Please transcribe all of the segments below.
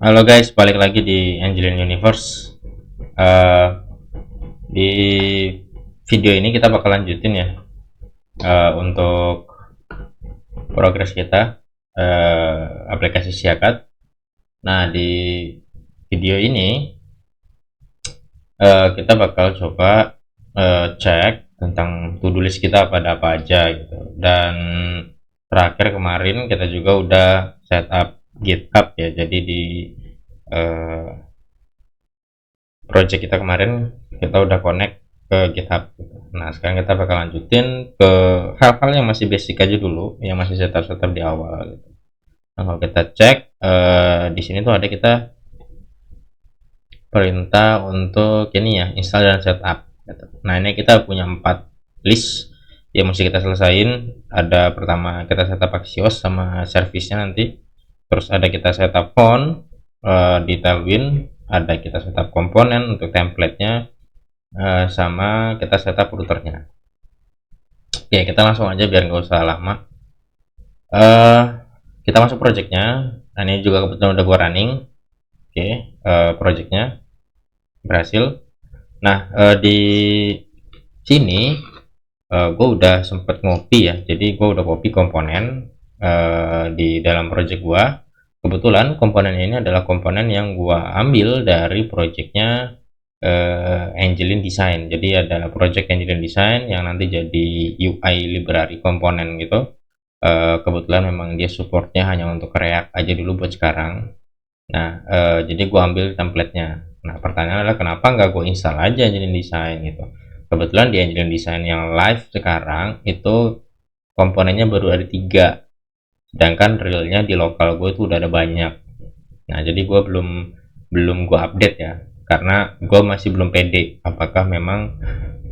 Halo guys, balik lagi di Angelin Universe. Eh, di video ini kita bakal lanjutin ya untuk progres kita aplikasi Siakat. Nah, di video ini kita bakal coba cek tentang to-do list kita pada apa aja gitu. Dan terakhir kemarin kita juga udah setup GitHub ya. Jadi di eh, project kita kemarin kita udah connect ke GitHub gitu. Nah, sekarang kita bakal lanjutin ke hal-hal yang masih basic aja dulu, yang masih setup-setup di awal gitu. Nah, kalau kita cek di sini tuh ada kita perintah untuk ini ya, install dan setup gitu. Nah, ini kita punya 4 list yang mesti kita selesain. Ada pertama kita setup Axios sama servisnya nanti. Terus ada kita setup font di Tailwind, ada kita setup komponen untuk template-nya, sama kita setup routernya. Oke, kita langsung aja biar nggak usah lama. uh, kita masuk projectnya. Nah, ini juga kebetulan udah gua running. Oke, projectnya berhasil. Nah, di sini gue udah sempet ngopi ya, jadi gue udah copy komponen di dalam project gue. Kebetulan komponen ini adalah komponen yang gue ambil dari projectnya Angelin Design. Jadi ada project Angelin Design yang nanti jadi UI library komponen gitu. Kebetulan memang dia supportnya hanya untuk React aja dulu buat sekarang. Nah, jadi gue ambil templatenya. Nah, pertanyaannya adalah kenapa nggak gue install aja Angelin Design gitu. Kebetulan di Angelin Design yang live sekarang itu komponennya baru ada 3, sedangkan realnya di lokal gue itu udah ada banyak. Nah, jadi gue belum belum gue update ya, karena gue masih belum pede apakah memang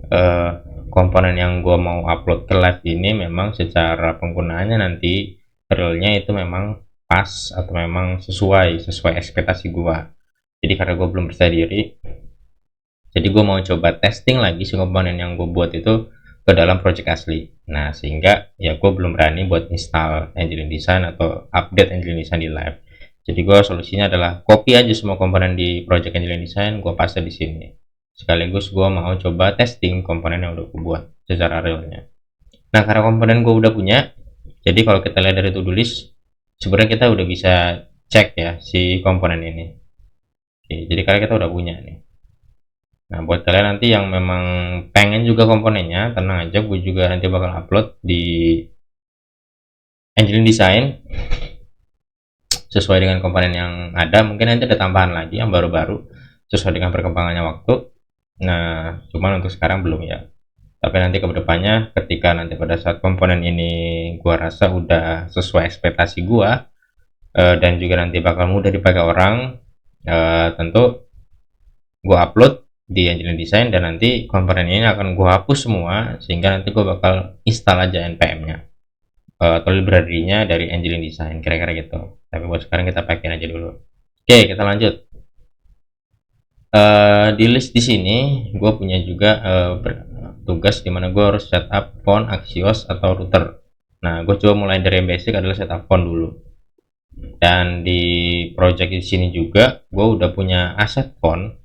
eh, komponen yang gue mau upload ke live ini memang secara penggunaannya nanti realnya itu memang pas atau memang sesuai ekspektasi gue. Jadi karena gue belum percaya diri, jadi gue mau coba testing lagi si komponen yang gue buat itu ke dalam project asli. Nah, sehingga ya gue belum berani buat install Angelin Design atau update Angelin Design di live. Jadi gue solusinya adalah copy aja semua komponen di project Angelin Design, gue paste di sini. Sekaligus gue mau coba testing komponen yang udah gue buat secara realnya. Nah, karena komponen gue udah punya, jadi kalau kita lihat dari to-do list, sebenarnya kita udah bisa cek ya si komponen ini. Oke, jadi karena kita udah punya nih. Nah, buat kalian nanti yang memang pengen juga komponennya, tenang aja, gue juga nanti bakal upload di Angelin Design sesuai dengan komponen yang ada. Mungkin nanti ada tambahan lagi yang baru-baru sesuai dengan perkembangannya waktu. Nah, cuman untuk sekarang belum ya. Tapi nanti kedepannya ketika nanti pada saat komponen ini gua rasa udah sesuai ekspektasi gua, dan juga nanti bakal mudah dipakai orang, tentu gua upload di Angelin Design dan nanti komponen ini akan gua hapus semua sehingga nanti gua bakal install aja npm-nya atau library-nya dari Angelin Design, kira-kira gitu. Tapi buat sekarang kita pakai aja dulu. Oke, kita lanjut. Di list di sini gue punya juga tugas dimana gue harus setup font, Axios atau router. Nah, gue coba mulai dari yang basic adalah setup font dulu. Dan di project di sini juga gue udah punya aset font.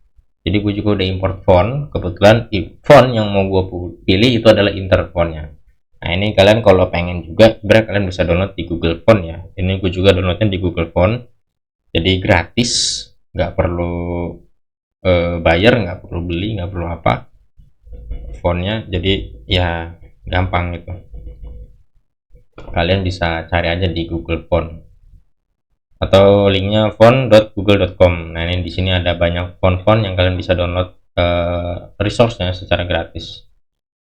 Jadi gue juga udah import font. Kebetulan font yang mau gue pilih itu adalah interfontnya. Nah, ini kalian kalau pengen juga sebenarnya kalian bisa download di Google Font ya. Ini gue juga downloadnya di Google Font. Jadi gratis, nggak perlu bayar, nggak perlu beli, nggak perlu apa, fontnya jadi ya gampang gitu. Kalian bisa cari aja di Google Font atau linknya font.google.com. Nah, ini di sini ada banyak font-font yang kalian bisa download resource-nya secara gratis.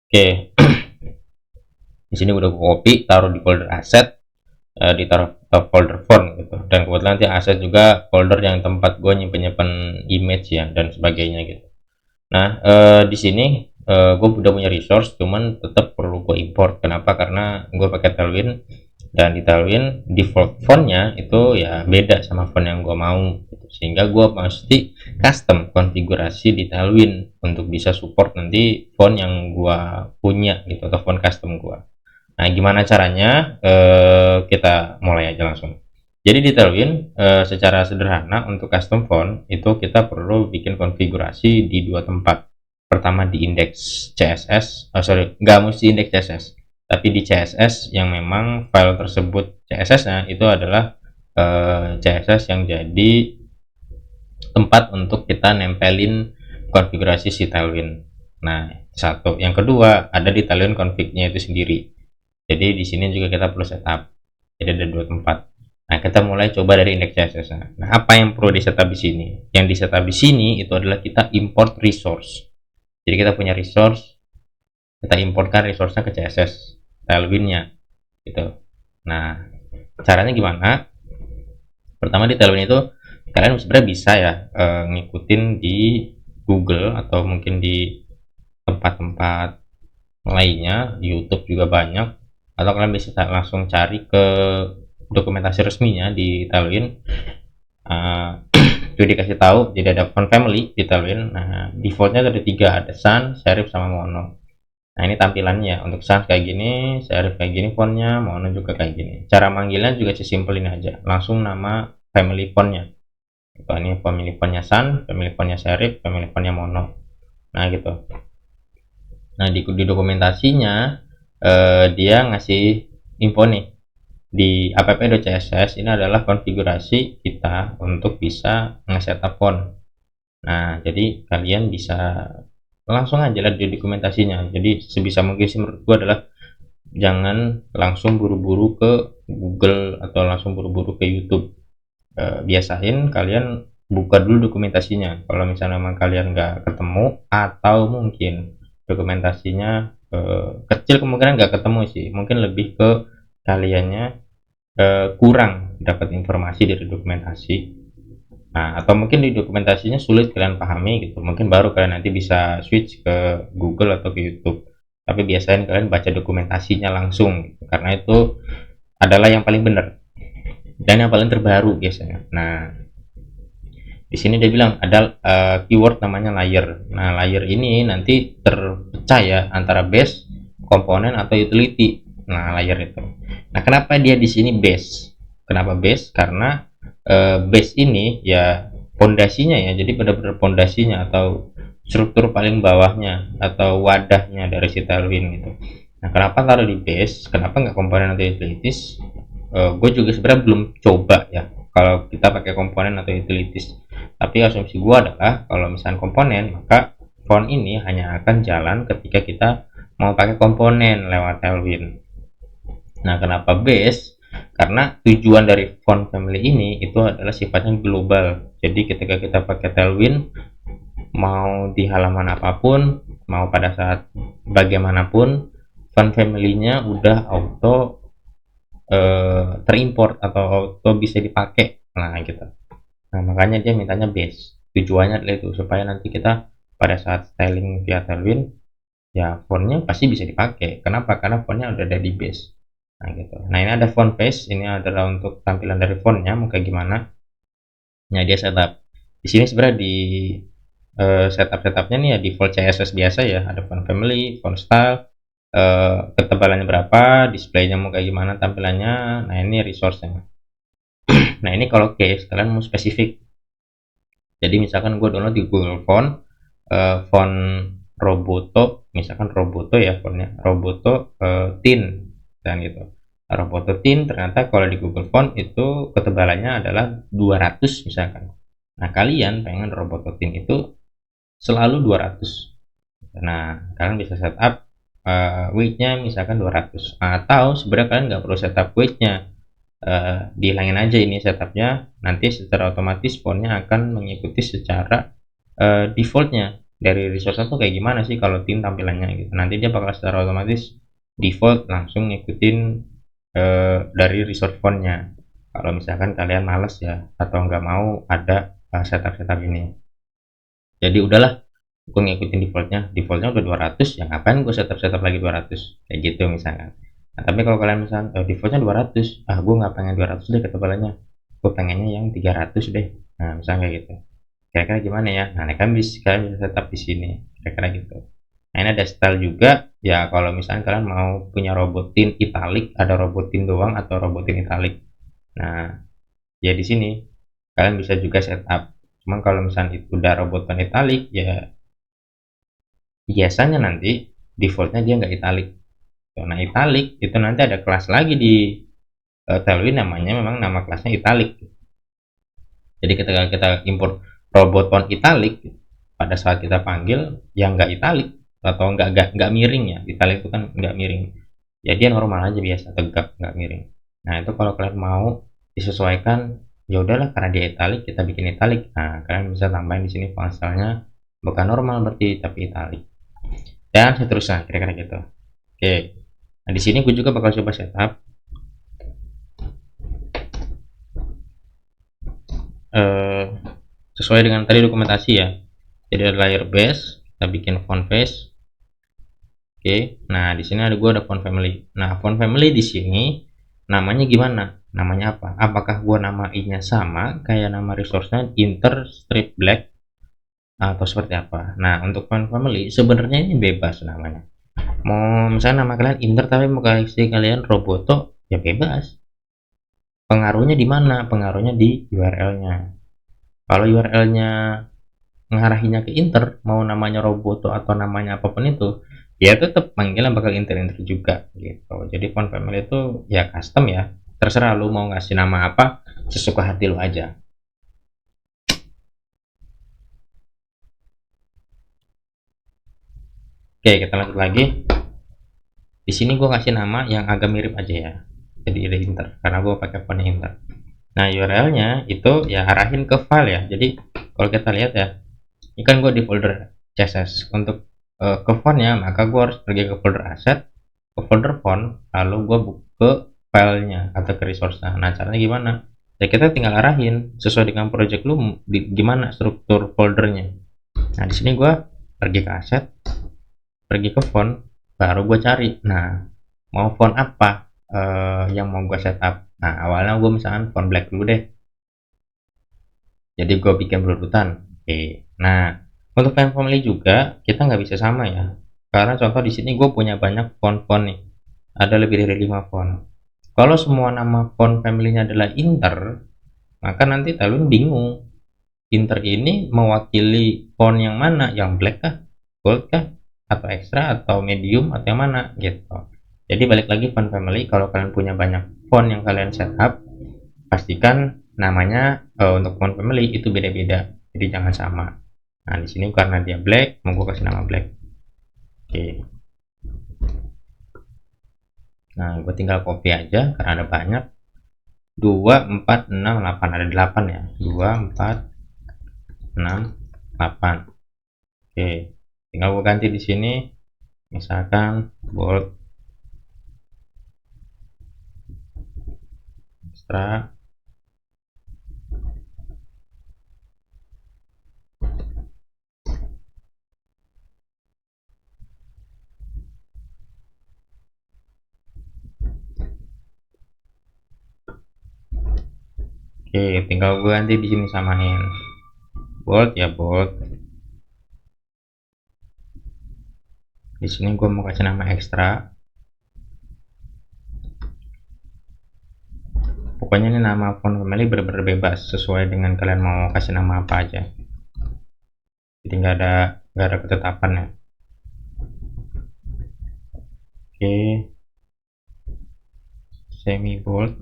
Oke. Di sini udah gue copy, taruh di folder asset, ditaruh folder font gitu. Dan kebetulan nanti aset juga folder yang tempat gue nyimpen image ya dan sebagainya gitu. Nah, di sini gue udah punya resource, cuman tetap perlu gue import. Kenapa? Karena gue pakai Tailwind dan di Tailwind default fontnya itu ya beda sama font yang gue mau, gitu. Sehingga gue mesti custom konfigurasi di Tailwind untuk bisa support nanti font yang gue punya gitu atau font custom gue. Nah, gimana caranya? Kita mulai aja langsung. Jadi di Tailwind secara sederhana untuk custom font itu kita perlu bikin konfigurasi di dua tempat. Pertama di indeks CSS, nggak mesti indeks CSS, tapi di CSS yang memang file tersebut CSS-nya itu adalah CSS yang jadi tempat untuk kita nempelin konfigurasi si Tailwind. Nah, satu. Yang kedua, ada di Tailwind config-nya itu sendiri. Jadi di sini juga kita perlu setup. Jadi ada dua tempat. Nah, kita mulai coba dari indeks CSS. Nah, apa yang perlu di setup di sini? Yang di setup di sini itu adalah kita import resource. Jadi kita punya resource, kita importkan resource-nya ke CSS Tailwind-nya gitu. Nah, caranya gimana? Pertama di Tailwind itu kalian sebenarnya bisa ya ngikutin di Google atau mungkin di tempat-tempat lainnya, di YouTube juga banyak, atau kalian bisa langsung cari ke dokumentasi resminya di Tailwind. Itu dikasih tahu jadi ada font family di Tailwind. Nah, defaultnya ada tiga, ada sans, serif, sama mono. Nah, ini tampilannya. Untuk sans kayak gini, serif kayak gini fontnya, mono juga kayak gini. Cara manggilnya juga sesimpel ini aja, langsung nama family fontnya. Ini family fontnya sans, family fontnya serif, family fontnya mono. Nah gitu. Nah di dokumentasinya dia ngasih info nih di app.css. Ini adalah konfigurasi kita untuk bisa nge-setup font. Nah jadi kalian bisa langsung aja lihat di dokumentasinya. Jadi sebisa mungkin sih menurut gua adalah jangan langsung buru-buru ke Google atau langsung buru-buru ke YouTube. Biasain kalian buka dulu dokumentasinya. Kalau misalnya memang kalian nggak ketemu atau mungkin dokumentasinya kecil, kemungkinan nggak ketemu sih, mungkin lebih ke kaliannya kurang dapat informasi dari dokumentasi. Nah, atau mungkin di dokumentasinya sulit kalian pahami gitu, mungkin baru kalian nanti bisa switch ke Google atau ke YouTube. Tapi biasanya kalian baca dokumentasinya langsung gitu, karena itu adalah yang paling benar dan yang paling terbaru biasanya. Nah, di sini dia bilang ada keyword namanya layer. Nah, layer ini nanti terpecah ya antara base, komponen, atau utility. Nah, layer itu. Nah, kenapa dia di sini base? Kenapa base? Karena base ini ya pondasinya ya. Jadi benar-benar pondasinya atau struktur paling bawahnya atau wadahnya dari si Tailwind gitu. Nah, kenapa taruh di base? Kenapa nggak komponen atau utilities? Gue juga sebenarnya belum coba ya kalau kita pakai komponen atau utilities, tapi asumsi gue adalah kalau misalnya komponen, maka font ini hanya akan jalan ketika kita mau pakai komponen lewat Tailwind. Nah, kenapa base? Karena tujuan dari font family ini itu adalah sifatnya global. Jadi ketika kita pakai Tailwind, mau di halaman apapun, mau pada saat bagaimanapun, font family-nya udah auto terimport atau auto bisa dipakai. Nah gitu. Nah makanya dia mintanya base. Tujuannya adalah itu supaya nanti kita pada saat styling via Tailwind ya fontnya pasti bisa dipakai. Kenapa? Karena fontnya udah ada di base. Nah gitu. Nah ini ada font page. Ini adalah untuk tampilan dari fontnya mau kayak gimana. Nah dia setup. Di sini sebenarnya di setupnya nih ya default CSS biasa ya. Ada font family, font style, ketebalannya berapa, displaynya mau kayak gimana tampilannya. Nah ini resource-nya. Nah ini kalau case kalian mau spesifik, jadi misalkan gue download di Google Font font Roboto, misalkan Roboto ya fontnya Roboto Thin dan gitu. Roboto Thin ternyata kalau di Google Font itu ketebalannya adalah 200 misalkan. Nah kalian pengen Roboto Thin itu selalu 200. Nah kalian bisa setup weight-nya misalkan 200, atau sebenarnya kalian nggak perlu setup weight-nya. Dihilangin aja ini setupnya, nanti secara otomatis fontnya akan mengikuti secara defaultnya dari resource tuh kayak gimana sih kalau tim tampilannya gitu. Nanti dia bakal secara otomatis default langsung ngikutin dari resource fontnya. Kalau misalkan kalian males ya atau nggak mau ada setup ini, jadi udahlah gue ngikutin defaultnya udah 200, ya ngapain gue setup lagi 200 kayak gitu misalkan. Nah tapi kalau kalian misalkan defaultnya 200, gue nggak pengen 200 deh ketebalannya, gue pengennya yang 300 deh. Nah misalnya kayak gitu, kira-kira gimana ya. Nah kalian bisa setup di sini kira-kira gitu. Nah ini ada style juga ya, kalau misalnya kalian mau punya robotin italic, ada robotin doang atau robotin italic. Nah ya di sini kalian bisa juga setup. Cuman kalau misalnya itu udah robot font italic, ya biasanya nanti defaultnya dia nggak italic. Nah, italic itu nanti ada kelas lagi di Tailwind, namanya memang nama kelasnya italic. Jadi ketika kita import robot font italic, pada saat kita panggil yang nggak italic atau nggak miring ya, italic itu kan nggak miring, ya dia normal aja biasa tegak nggak miring. Nah itu kalau kalian mau disesuaikan, ya udahlah karena dia italic kita bikin italic. Nah kalian bisa tambahin di sini font stylenya bukan normal berarti tapi italic, dan seterusnya kira-kira gitu. Oke, nah di sini gue juga bakal coba setup eh, sesuai dengan tadi dokumentasi ya. Jadi ada layer base, kita bikin font face. Oke, nah di sini ada gua ada font family. Nah, font family di sini namanya gimana? Namanya apa? Apakah gua namainnya sama kayak nama resource-nya inter strip black atau seperti apa? Nah, untuk font family sebenarnya ini bebas namanya. Mau misalnya nama kalian inter tapi mau kasih kalian roboto, ya bebas. Pengaruhnya di mana? Pengaruhnya di URL-nya. Kalau URL-nya ngarahinnya ke inter, mau namanya roboto atau namanya apapun itu, ya tetap manggilnya bakal inter-inter juga gitu. Jadi font family itu ya custom ya, terserah lu mau ngasih nama apa sesuka hati lu aja. Oke, kita lanjut lagi. Di sini gue kasih nama yang agak mirip aja ya, jadi ada inter karena gue pakai font inter. Nah, URL-nya itu ya arahin ke file ya. Jadi kalau kita lihat ya, ini kan gue di folder CSS. Untuk ke fontnya, maka gue harus pergi ke folder asset, ke folder font, lalu gue buka filenya atau ke resource-nya. Nah, caranya gimana? Ya kita tinggal arahin sesuai dengan project lu gimana struktur foldernya. Nah, di sini gue pergi ke asset, pergi ke font, baru gue cari. Nah, mau font apa yang mau gue setup? Nah, awalnya gue misalkan font black dulu deh. Jadi gue bikin berurutan. Oke. Nah, untuk font family juga kita nggak bisa sama ya. Karena contoh di sini gue punya banyak font-font nih. Ada lebih dari 5 font. Kalau semua nama font family-nya adalah inter, maka nanti kalian bingung. Inter ini mewakili font yang mana? Yang black kah? Gold kah? Atau extra atau medium atau yang mana gitu. Jadi balik lagi font family, kalau kalian punya banyak font yang kalian setup, pastikan namanya untuk font family itu beda-beda, jadi jangan sama. Nah di sini karena dia black, mau gue kasih nama black. Oke, nah gue tinggal copy aja karena ada banyak. 2 4 6 8, ada 8 ya. 2 4 6 8. Oke, tinggal gue ganti di sini misalkan bold extra. Oke, tinggal gue ganti di sini samain bold ya bold. Di sini gue mau kasih nama ekstra. Pokoknya ini nama font family bener-bener bebas sesuai dengan kalian mau kasih nama apa aja. Jadi nggak ada ketetapan ya. Oke, semi bold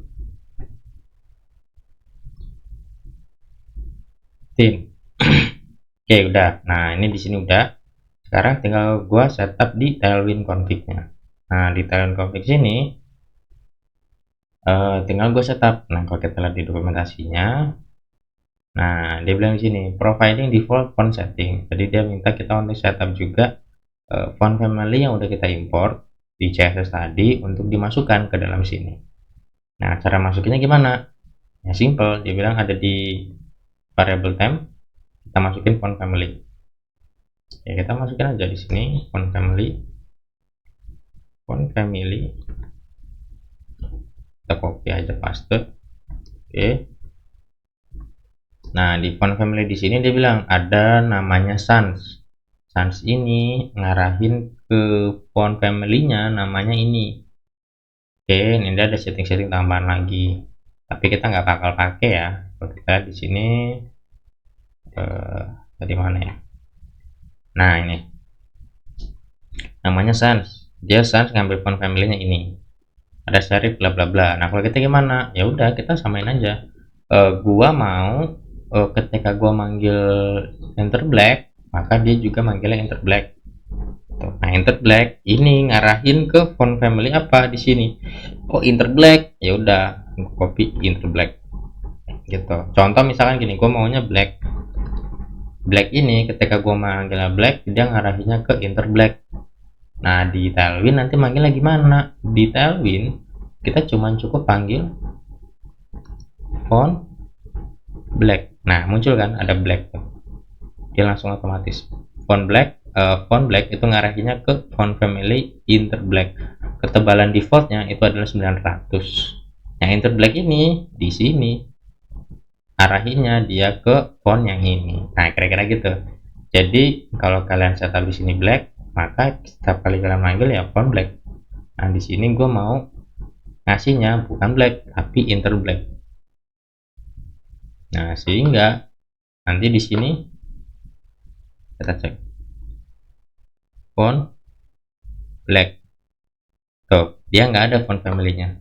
thin. Oke udah, nah ini di sini udah. Sekarang tinggal gua setup di Tailwind config-nya. Nah di Tailwind config sini tinggal gua setup. Nah kalau kita lihat di dokumentasinya, nah dia bilang di sini providing default font setting. Jadi dia minta kita untuk setup juga font family yang udah kita import di CSS tadi untuk dimasukkan ke dalam sini. Nah cara masukinnya gimana? Ya simple, dia bilang ada di variable temp, kita masukin font family. Ya kita masukin aja di sini font family, kita copy aja paste. Oke, nah di font family di sini dia bilang ada namanya sans. Sans ini ngarahin ke font family-nya namanya ini. Oke, ini ada setting-setting tambahan lagi, tapi kita nggak bakal pakai ya. Kalau kita di sini tadi mana ya? Nah, ini namanya Sans. Dia Sans ngambil font family-nya ini. Ada serif bla bla bla. Nah, kalau kita gimana? Ya udah, kita samain aja. Gua mau ketika gua manggil enter black, maka dia juga manggilnya enter black. Nah, enter black ini ngarahin ke font family apa di sini? Oh, enter black. Ya udah, copy enter black. Gitu. Contoh misalkan gini, gua maunya black. Black ini ketika gua manggilnya black, dia ngarahinnya ke enter black. Nah, di Tailwind nanti manggilnya gimana? Di Tailwind kita cuman cukup panggil font black. Nah, muncul kan ada black tuh. Dia langsung otomatis. Font black itu ngarahinnya ke font family inter black. Ketebalan defaultnya itu adalah 900. Yang inter black ini di sini arahinnya dia ke font yang ini. Nah, kira-kira gitu. Jadi kalau kalian setup di sini black, maka setiap kali kalian manggil ya font black. Nah, di sini gue mau ngasihnya bukan black tapi inter black. Nah, sehingga nanti di sini kita cek font black. Tuh, dia nggak ada font family-nya.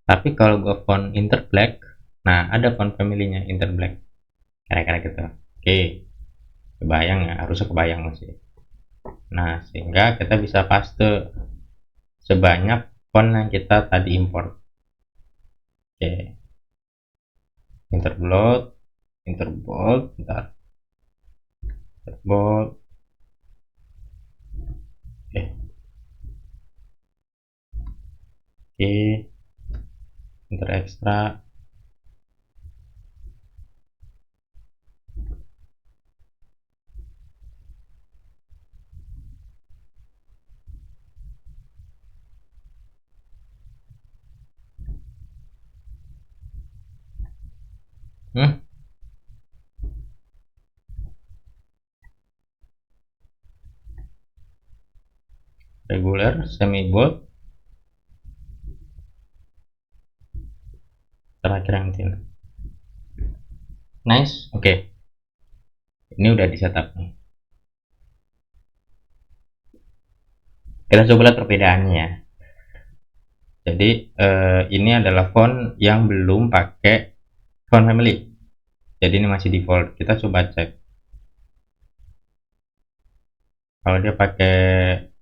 Tapi kalau gue font inter black, nah ada font family-nya inter black. Kira-kira gitu. Oke, kebayang ya, harusnya kebayang masih. Nah, sehingga kita bisa paste sebanyak font yang kita tadi import. Oke, interbold, bentar, interbold. Oke, inter extra. Regular, semi bold, terakhir yang thin. Nice, oke. Ini udah di setup nih. Kita coba lihat perbedaannya ya. Jadi ini adalah font yang belum pakai font family. Jadi ini masih default. Kita coba cek. Kalau dia pakai,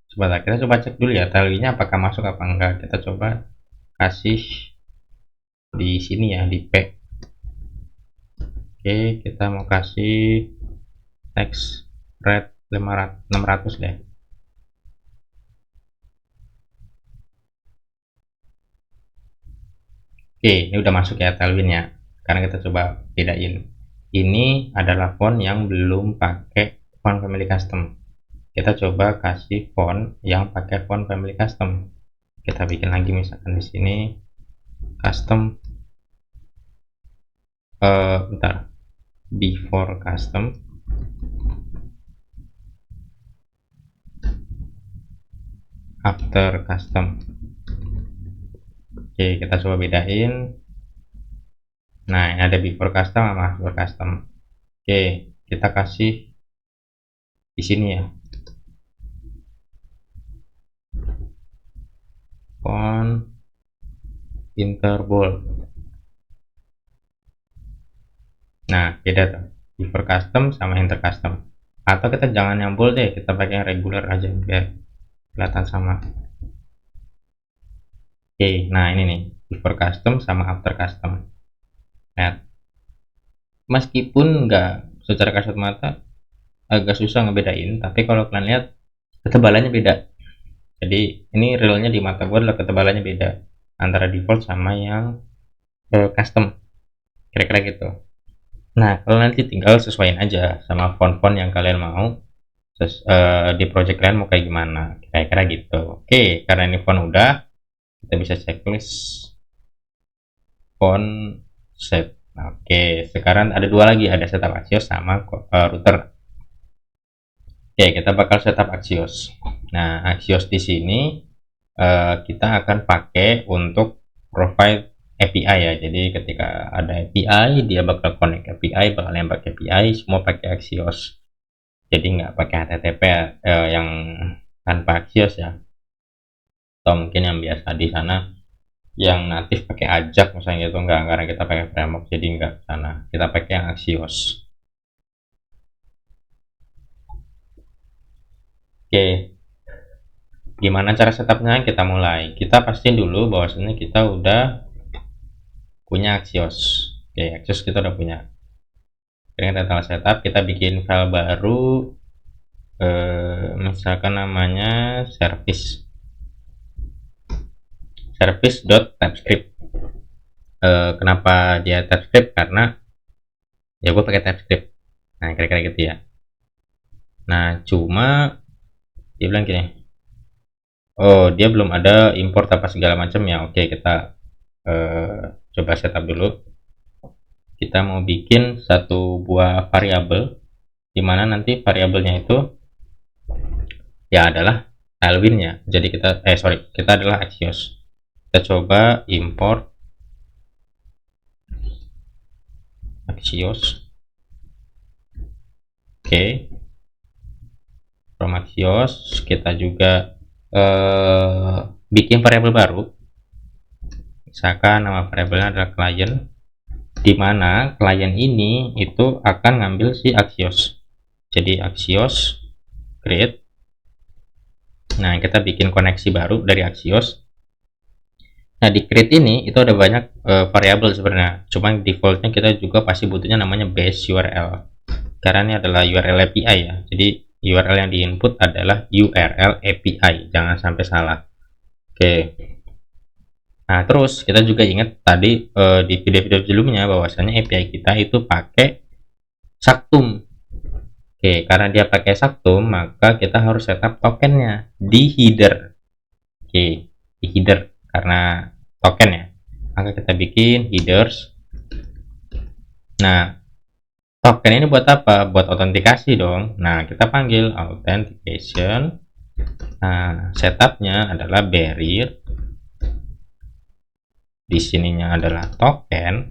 sebentar, kita coba cek dulu ya talinya apakah masuk apa enggak. Kita coba kasih di sini ya, di pack. Oke, kita mau kasih text red 600 deh. Oke, ini udah masuk ya Tailwind-nya. Sekarang kita coba bedain. Ini adalah font yang belum pakai font family custom. Kita coba kasih font yang pakai font family custom. Kita bikin lagi misalkan di sini custom bentar, before custom, after custom. Oke, kita coba bedain. Nah, ini ada before custom sama after custom. Oke, kita kasih di sini ya, font interbold. Nah, beda tuh, before custom sama inter custom. Atau kita jangan yang bold deh, kita pakai yang regular aja biar kelihatan sama. Oke, nah ini nih, before custom sama after custom. Lihat, meskipun nggak secara kasat mata agak susah ngebedain, tapi kalau kalian lihat ketebalannya beda. Jadi ini realnya di mata gue adalah ketebalannya beda antara default sama yang custom, kira-kira gitu. Nah, kalau nanti tinggal sesuaiin aja sama font-font yang kalian mau. Di project kalian mau kayak gimana, kira-kira gitu. Oke, karena ini font udah, kita bisa checklist font set. Oke, sekarang ada dua lagi, ada setup Axios sama router. Oke, kita bakal setup Axios. Nah, Axios di sini kita akan pakai untuk provide API ya. Jadi ketika ada API dia bakal connect API, bakal nembak API, semua pakai Axios. Jadi nggak pakai HTTP yang tanpa Axios ya, atau mungkin yang biasa di sana yang natif pakai Ajax misalnya gitu, enggak, karena kita pakai framework jadi enggak sana, kita pakai yang Axios. Oke, gimana cara setupnya? Kita mulai, kita pastiin dulu bahwasanya kita udah punya Axios. Oke, Axios kita udah punya. Kita tinggal setup, kita bikin file baru, misalkan namanya service.typescript. Kenapa dia TypeScript? Karena ya gue pakai TypeScript. Nah, kira-kira gitu ya. Nah, cuma dia bilang gini, oh dia belum ada import apa segala macam ya. Oke, kita coba setup dulu. Kita mau bikin satu buah variabel, dimana nanti variabelnya itu ya adalah tailwind-nya. Jadi kita adalah Axios. Kita coba import Axios. Oke, from Axios kita juga bikin variabel baru. Misalkan nama variabelnya adalah client, di mana klien ini itu akan ngambil si Axios. Jadi Axios create. Nah, kita bikin koneksi baru dari Axios. Nah, di create ini itu ada banyak variabel sebenarnya. Cuma defaultnya kita juga pasti butuhnya namanya base URL. Karena ini adalah URL API ya. Jadi URL yang diinput adalah URL API. Jangan sampai salah. Oke. Nah, terus kita juga ingat tadi di video-video sebelumnya bahwasanya API kita itu pakai Saktum. Oke, karena dia pakai Saktum, maka kita harus setup tokennya di header. Oke, di header karena token ya. Maka kita bikin headers. Nah, token ini buat apa? Buat autentikasi dong. Nah, kita panggil authentication. Nah, setupnya adalah barrier. Di sininya adalah token.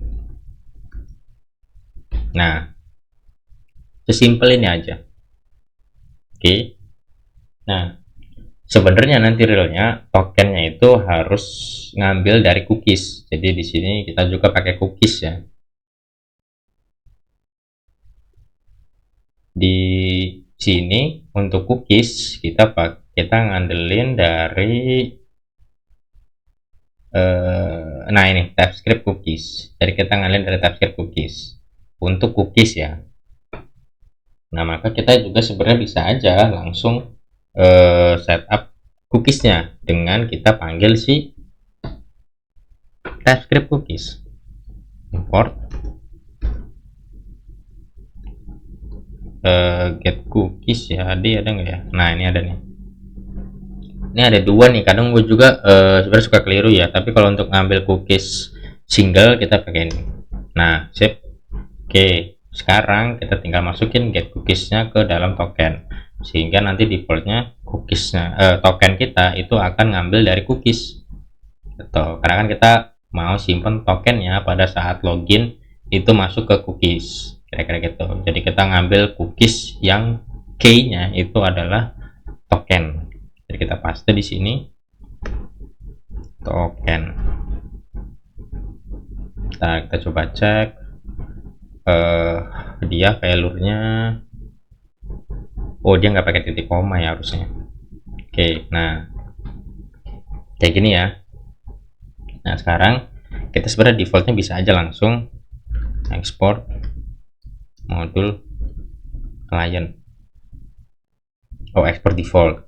Nah, sesimpel ini aja. Oke. Nah, sebenarnya nanti realnya tokennya itu harus ngambil dari cookies. Jadi di sini kita juga pakai cookies ya. Di sini untuk cookies kita ngandelin dari nah ini TypeScript cookies. Jadi kita ngandelin dari TypeScript cookies untuk cookies ya. Nah, maka kita juga sebenarnya bisa aja langsung setup cookiesnya dengan kita panggil si TypeScript cookies. Import get cookies ya. Ada nggak ya? Nah, ini ada nih. Ini ada dua nih. Kadang gue juga sebenarnya suka keliru ya. Tapi kalau untuk ngambil cookies single kita pakai ini. Nah, sip. Oke, sekarang kita tinggal masukin get cookiesnya ke dalam token, sehingga nanti defaultnya cookiesnya token kita itu akan ngambil dari cookies gitu. Karena kan kita mau simpen tokennya pada saat login itu masuk ke cookies, kira-kira gitu. Jadi kita ngambil cookies yang key-nya itu adalah token. Jadi kita paste di sini token. Nah, kita coba cek dia value-nya. Oh, dia nggak pakai titik koma ya harusnya. Oke, nah kayak gini ya. Nah, sekarang kita sebenarnya defaultnya bisa aja langsung export modul client. Oh, export default,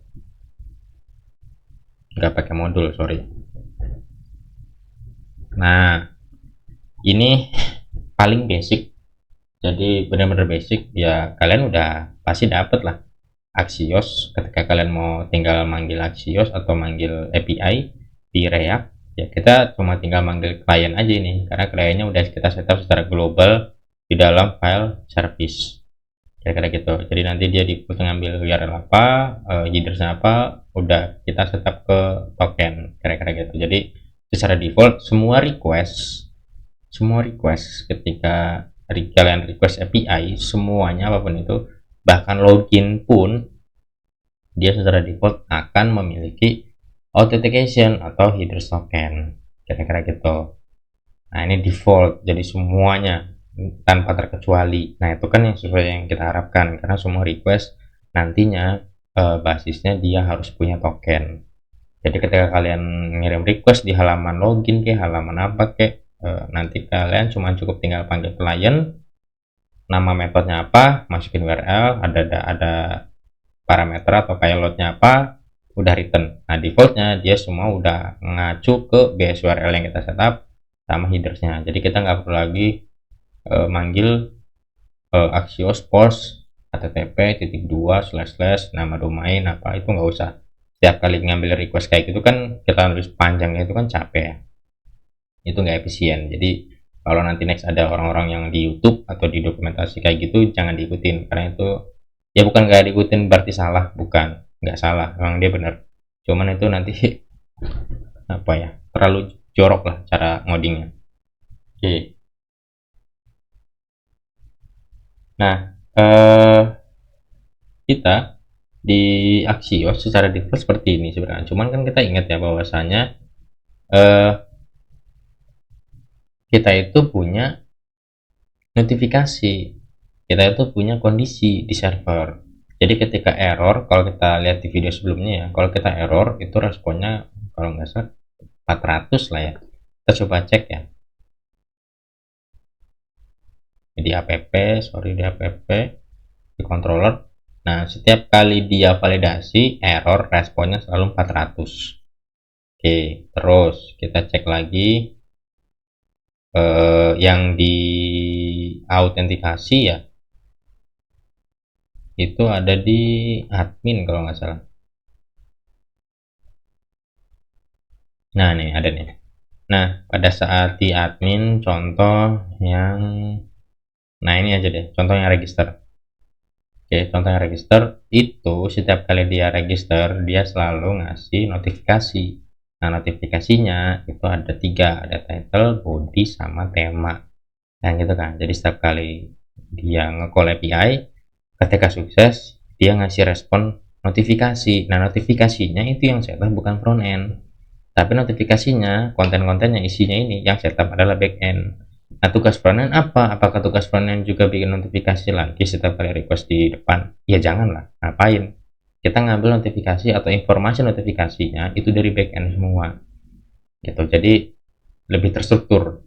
nggak pakai modul, sorry. Nah, ini paling basic, jadi benar-benar basic ya. Kalian udah pasti dapet lah Axios ketika kalian mau tinggal manggil Axios atau manggil API di React ya. Kita cuma tinggal manggil klien aja ini, karena kliennya udah kita setup secara global di dalam file service, kira-kira gitu. Jadi nanti dia dibutuh ngambil URL apa, headersnya apa, udah kita setup ke token, kira-kira gitu. Jadi secara default semua request ketika kalian request API, semuanya apapun itu, bahkan login pun, dia secara default akan memiliki authentication atau headers token, kira-kira gitu. Nah, ini default, jadi semuanya tanpa terkecuali. Nah, itu kan yang sesuai yang kita harapkan, karena semua request nantinya basisnya dia harus punya token. Jadi ketika kalian ngirim request di halaman login ke halaman apa ke, nanti kalian cuma cukup tinggal panggil client, nama metodenya apa, masukin URL, ada parameter atau payloadnya apa, udah return. Nah, defaultnya dia semua udah ngacu ke base URL yang kita setup sama headersnya. Jadi kita nggak perlu lagi manggil Axios post http:// nama domain apa, itu nggak usah. Setiap kali ngambil request kayak gitu kan kita nulis panjangnya, itu kan capek ya, itu nggak efisien. Jadi kalau nanti next ada orang-orang yang di YouTube atau di dokumentasi kayak gitu, jangan diikutin, karena itu ya bukan nggak diikutin berarti salah, bukan, nggak salah, memang dia benar, cuman itu nanti apa ya, terlalu jorok lah cara ngodingnya. Oke. Nah, kita di Axios secara default seperti ini sebenarnya, cuman kan kita ingat ya bahwasanya eh, kita itu punya notifikasi, kita itu punya kondisi di server. Jadi ketika error, kalau kita lihat di video sebelumnya ya, kalau kita error itu responnya kalau nggak salah 400 lah ya. Kita coba cek ya. Di app, sorry, di app, di controller. Nah, setiap kali dia validasi error, responnya selalu 400. Oke, terus kita cek lagi yang di autentikasi ya, itu ada di admin kalau nggak salah. Nah, nih ada nih. Nah, pada saat di admin, contoh yang, nah ini aja deh, contoh yang register. Oke, contoh yang register itu setiap kali dia register, dia selalu ngasih notifikasi. Nah, notifikasinya itu ada 3, ada title, body, sama tema. Nah, gitu kan. Jadi setiap kali dia nge-call API, ketika sukses, dia ngasih respon notifikasi. Nah, notifikasinya itu yang setup bukan front end. Tapi notifikasinya, konten-konten yang isinya ini yang setup adalah back end. Nah, tugas frontend apa? Apakah tugas frontend juga bikin notifikasi lagi setiap kali request di depan? Ya janganlah, ngapain? Kita ngambil notifikasi atau informasi notifikasinya itu dari backend semua, gitu. Jadi lebih terstruktur.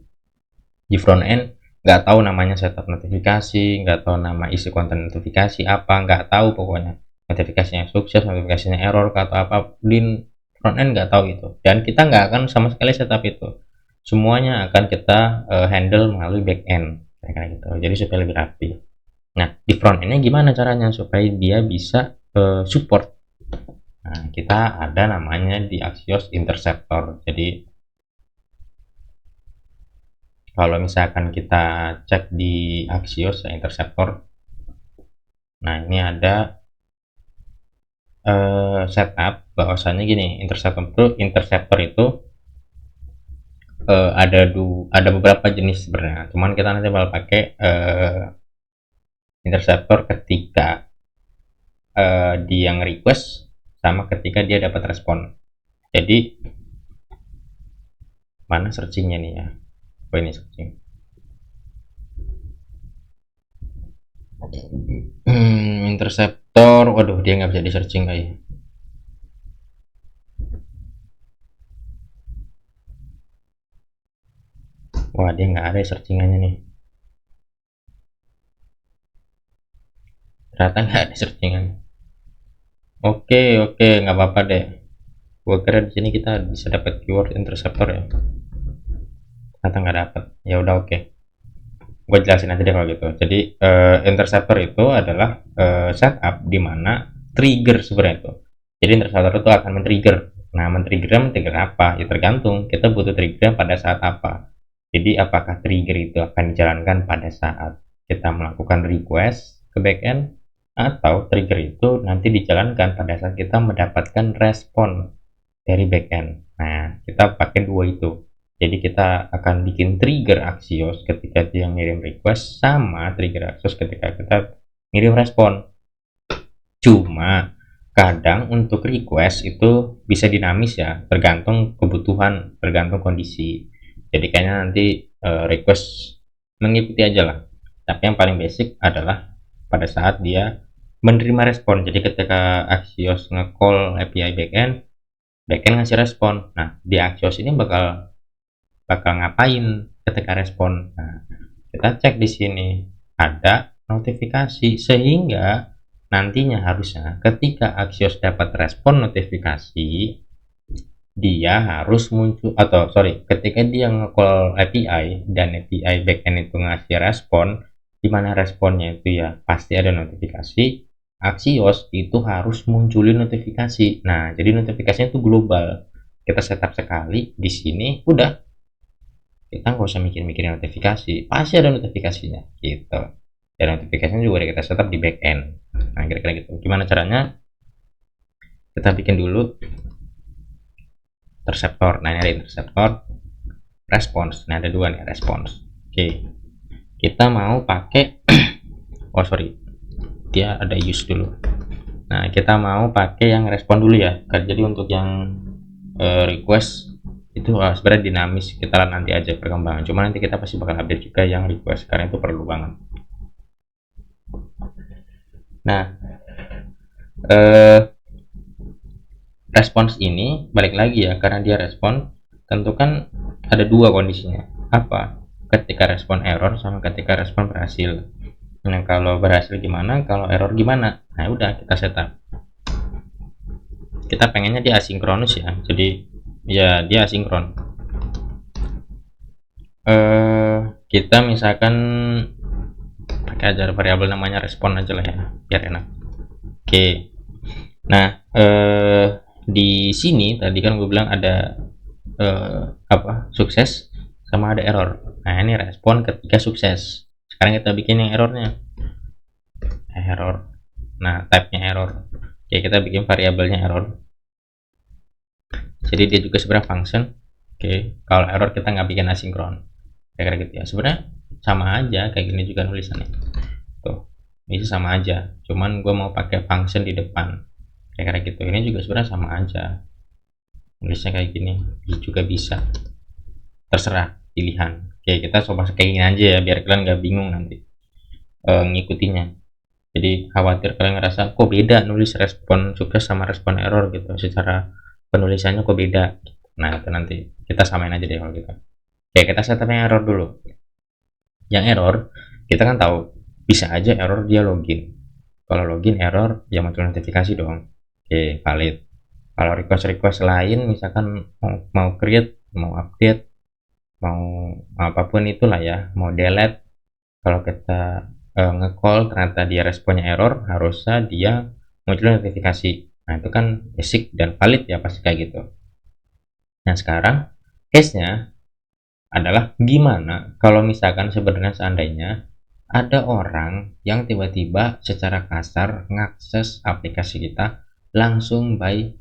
Di frontend nggak tahu namanya setup notifikasi, nggak tahu nama isi konten notifikasi apa, nggak tahu pokoknya. Notifikasinya sukses, notifikasinya error, atau apa, di frontend nggak tahu itu. Dan kita nggak akan sama sekali setup itu. Semuanya akan kita handle melalui backend, kayak gitu. Jadi supaya lebih rapi. Nah, di front endnya gimana caranya supaya dia bisa support? Nah, kita ada namanya di Axios Interceptor. Jadi kalau misalkan kita cek di Axios Interceptor, nah ini ada setup bahwasannya gini, interceptor itu ada beberapa jenis sebenarnya, cuman kita nanti bakal pakai interceptor ketika dia nge-request sama ketika dia dapat respon. Jadi mana searchingnya nih ya, ini searching. Interceptor, waduh dia nggak bisa di searching kayak. Wah, dia nggak ada searchingannya nih, ternyata nggak ada searchingan. Oke, nggak apa-apa deh, gua kira di sini kita bisa dapat keyword interceptor ya, ternyata nggak dapat. Ya udah, oke, gue jelasin aja deh kalau gitu. Jadi interceptor itu adalah setup di mana trigger sebenarnya itu. Jadi interceptor itu akan men-trigger. Nah, men-trigger apa? Ya tergantung kita butuh trigger pada saat apa. Jadi apakah trigger itu akan dijalankan pada saat kita melakukan request ke backend, atau trigger itu nanti dijalankan pada saat kita mendapatkan respon dari backend. Nah, kita pakai dua itu. Jadi kita akan bikin trigger Axios ketika dia ngirim request, sama trigger Axios ketika kita ngirim respon. Cuma kadang untuk request itu bisa dinamis ya, tergantung kebutuhan, tergantung kondisi. Jadi kayaknya nanti request mengikuti aja lah. Tapi yang paling basic adalah pada saat dia menerima respon. Jadi ketika Axios nge-call API backend ngasih respon. Nah, di Axios ini bakal bakal ngapain ketika respon. Nah, kita cek di sini ada notifikasi, sehingga nantinya harusnya ketika Axios dapat respon notifikasi, dia harus muncul, atau sorry, ketika dia nge-call API dan API backend itu ngasih respon, dimana responnya itu ya pasti ada notifikasi, Axios itu harus munculin notifikasi. Nah, jadi notifikasinya itu global. Kita setup sekali di sini, udah, kita nggak usah mikir-mikirin notifikasi, pasti ada notifikasinya gitu. Dan notifikasinya juga udah kita setup di backend. Nah, kira-kira gitu. Gimana caranya? Kita bikin dulu interceptor. Nah, ini ada interceptor, response. Nah, ada dua nih, response. Oke, kita mau pakai oh sorry, dia ada use dulu. Nah, kita mau pakai yang respon dulu ya. Jadi untuk yang request itu sebenarnya dinamis, kita nanti aja perkembangan. Cuma nanti kita pasti bakal update juga yang request, karena itu perlu banget. Nah, respons ini balik lagi ya, karena dia respon, tentu kan ada dua kondisinya. Apa? Ketika respon error sama ketika respon berhasil. Nah, kalau berhasil gimana, kalau error gimana? Nah, udah kita setup. Kita pengennya dia asinkronus ya, jadi ya dia asinkron. Kita misalkan pakai aja variabel namanya respon aja lah ya, biar enak. Oke, nah di sini tadi kan gue bilang ada apa, sukses sama ada error. Nah, ini respon ketika sukses. Sekarang kita bikin yang errornya, error. Nah, type-nya error. Oke, kita bikin variabelnya error. Jadi dia juga sebenarnya function. Oke, kalau error kita nggak bikin asinkron, kayak gitu ya. Sebenarnya sama aja kayak gini juga nulisannya. Tuh, ini sama aja. Cuman gue mau pakai function di depan, kayak gitu. Ini juga sebenarnya sama aja. Nulisnya kayak gini juga bisa. Terserah pilihan. Oke, kita coba kayak gini aja ya, biar kalian nggak bingung nanti ngikutinya. Jadi khawatir kalian ngerasa kok beda nulis respon sukses sama respon error gitu, secara penulisannya kok beda. Nah, itu nanti kita samain aja deh kalau gitu. Oke, kita setup yang error dulu. Yang error kita kan tahu bisa aja error dia login. Kalau login error ya muncul notifikasi dong. Oke, valid. Kalau request lain misalkan mau create, mau update, mau apapun itulah ya, mau delete, kalau kita nge-call ternyata dia responnya error, harusnya dia muncul notifikasi. Nah, itu kan basic dan valid ya, pasti kayak gitu. Nah, sekarang case-nya adalah gimana kalau misalkan sebenarnya seandainya ada orang yang tiba-tiba secara kasar ngakses aplikasi kita langsung by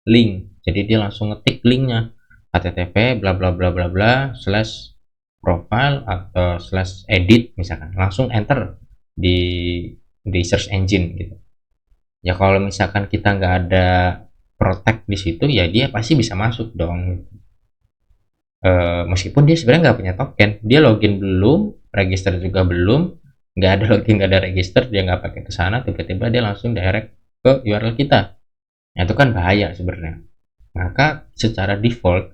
link. Jadi dia langsung ngetik linknya, http bla bla bla bla bla slash profile atau slash edit, misalkan langsung enter di search engine gitu. Ya kalau misalkan kita nggak ada protect di situ, ya dia pasti bisa masuk dong. Meskipun dia sebenarnya nggak punya token, dia login belum, register juga belum, nggak ada login, nggak ada register, dia nggak pakai ke sana, tiba-tiba dia langsung direct ke URL kita. Nah, itu kan bahaya sebenarnya. Maka secara default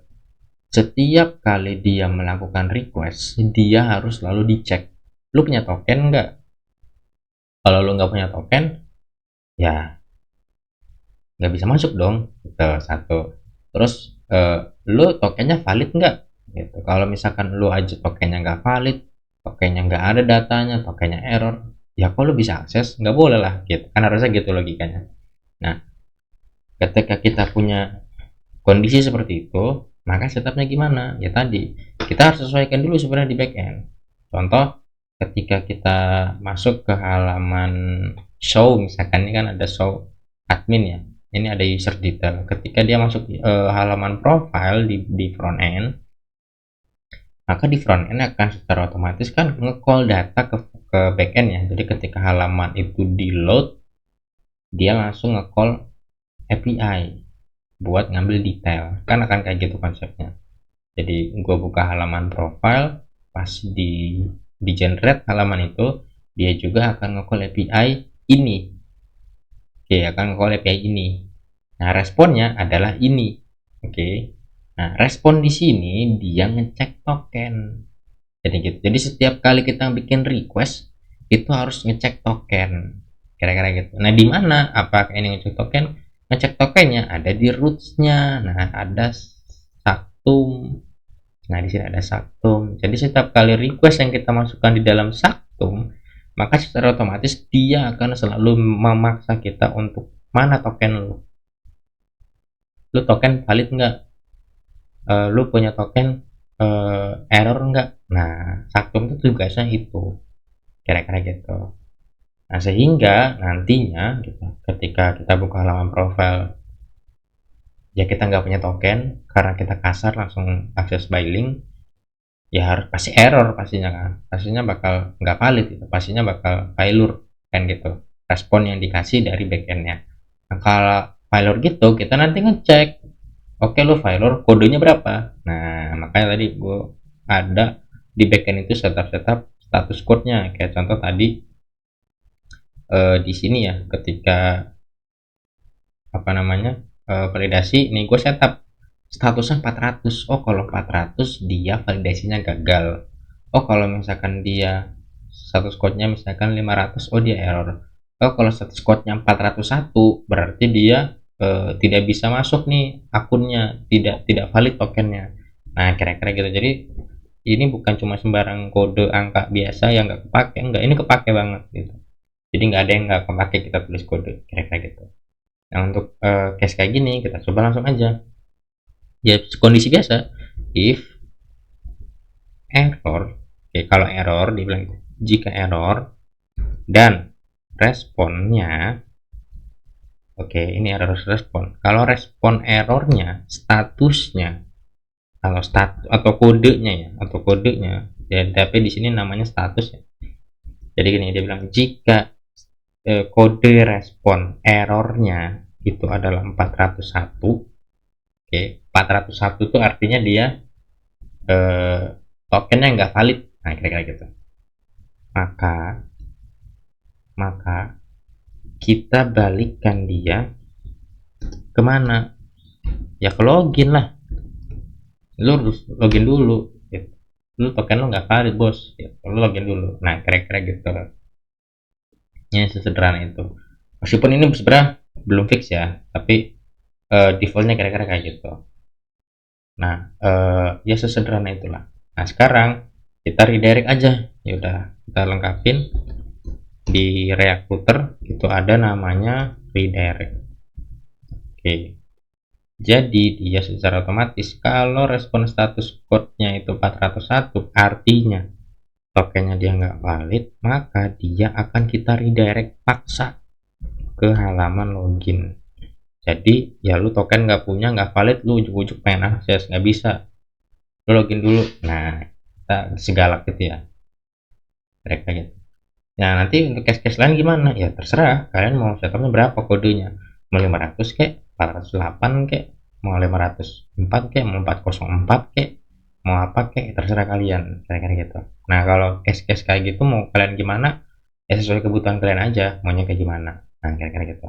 setiap kali dia melakukan request, dia harus selalu dicek, lu punya token nggak? Kalau lu nggak punya token, ya nggak bisa masuk dong, gitu. Satu. Terus lu tokennya valid nggak? Gitu. Kalau misalkan lu aja tokennya nggak valid, tokennya nggak ada datanya, tokennya error, ya kok lu bisa akses? Nggak boleh lah, gitu. Kan harusnya gitu logikanya. Nah, ketika kita punya kondisi seperti itu, maka setupnya gimana? Ya tadi kita harus sesuaikan dulu sebenarnya di backend. Contoh, ketika kita masuk ke halaman show, misalkan ini kan ada show admin ya. ini ada user detail. Ketika dia masuk halaman profile di front end, maka di front end akan secara otomatis kan nge-call data ke back end ya. Jadi ketika halaman itu di load, dia langsung nge-call API buat ngambil detail, kan akan kayak gitu konsepnya. Jadi gue buka halaman profile, pas di generate halaman itu, dia juga akan nge-call API ini. Oke, akan nge-call API ini. Nah, responnya adalah ini. Oke. Nah, respon di sini dia ngecek token. Jadi gitu. Jadi setiap kali kita bikin request itu harus ngecek token. Kira-kira gitu. Nah, di mana apakah ini ngecek token? Ngecek tokennya ada di roots-nya. Nah, ada Saktum. Nah, di sini ada Saktum. Jadi setiap kali request yang kita masukkan di dalam Saktum, maka secara otomatis dia akan selalu memaksa kita untuk mana token lu. Lu token valid nggak? Lu punya token error nggak? Nah, Saktum itu tugasnya itu. Kira-kira gitu. Nah, sehingga nantinya gitu, ketika kita buka halaman profile, ya kita nggak punya token karena kita kasar langsung akses by link, ya harus pasti error pastinya kan, pastinya bakal nggak valid gitu, pastinya bakal failure kan gitu, respon yang dikasih dari backendnya. Nah, kalau failure gitu kita nanti ngecek, oke lu failure kodenya berapa. Nah, makanya tadi gua ada di backend itu setup status code-nya, kayak contoh tadi di sini ya, ketika apa namanya validasi nih, gue setup statusnya 400. Oh, kalau 400 dia validasinya gagal. Oh, kalau misalkan dia status code-nya misalkan 500, oh dia error. Oh, kalau status code-nya 401 berarti dia tidak bisa masuk nih akunnya, tidak valid tokennya. Nah, kira-kira gitu. Jadi ini bukan cuma sembarang kode angka biasa yang nggak kepake, enggak, ini kepake banget gitu. Jadi nggak ada yang nggak kepake kita tulis kode, kira-kira gitu. Nah, untuk case kayak gini kita coba langsung aja. Ya, kondisi biasa. If error, oke, kalau error dibilang itu, jika error dan responnya, oke, ini error respon. Kalau respon errornya, statusnya, kalau status atau kodenya ya, ya, tapi di sini namanya status ya. Jadi gini, dia bilang jika kode respon errornya itu adalah 401. Oke, 401 itu artinya dia tokennya nggak valid. Nah, kira-kira gitu. Maka kita balikkan dia kemana? Ya ke login lah. Lu harus login dulu. Gitu. Lu token lu nggak valid bos. Gitu. Lu login dulu. Nah, kira-kira gitu. Ya, sesederhana itu. Meskipun ini sebenarnya belum fix ya, tapi defaultnya kira-kira kayak gitu. Nah, ya sesederhana itulah. Nah, sekarang kita redirect aja. Ya udah, kita lengkapin di React Router itu ada namanya redirect. Oke. Jadi dia secara otomatis kalau respon status code-nya itu 401 artinya tokennya dia nggak valid, maka dia akan kita redirect paksa ke halaman login. Jadi ya lu token nggak punya, nggak valid, lu ujuk-ujuk pengen akses, nggak bisa, lu login dulu. Nah, kita segalak gitu ya, mereka gitu. Nah, nanti untuk case-case lain gimana? Ya terserah, kalian mau setupnya berapa kodenya, mau 500 kek, 408 kek, mau 504 kek, mau 404 kek, mau apa kek, terserah kalian, kira-kira gitu. Nah, kalau case-case kayak gitu mau kalian gimana, ya sesuai kebutuhan kalian aja, maunya kayak gimana. Nah, kira-kira gitu.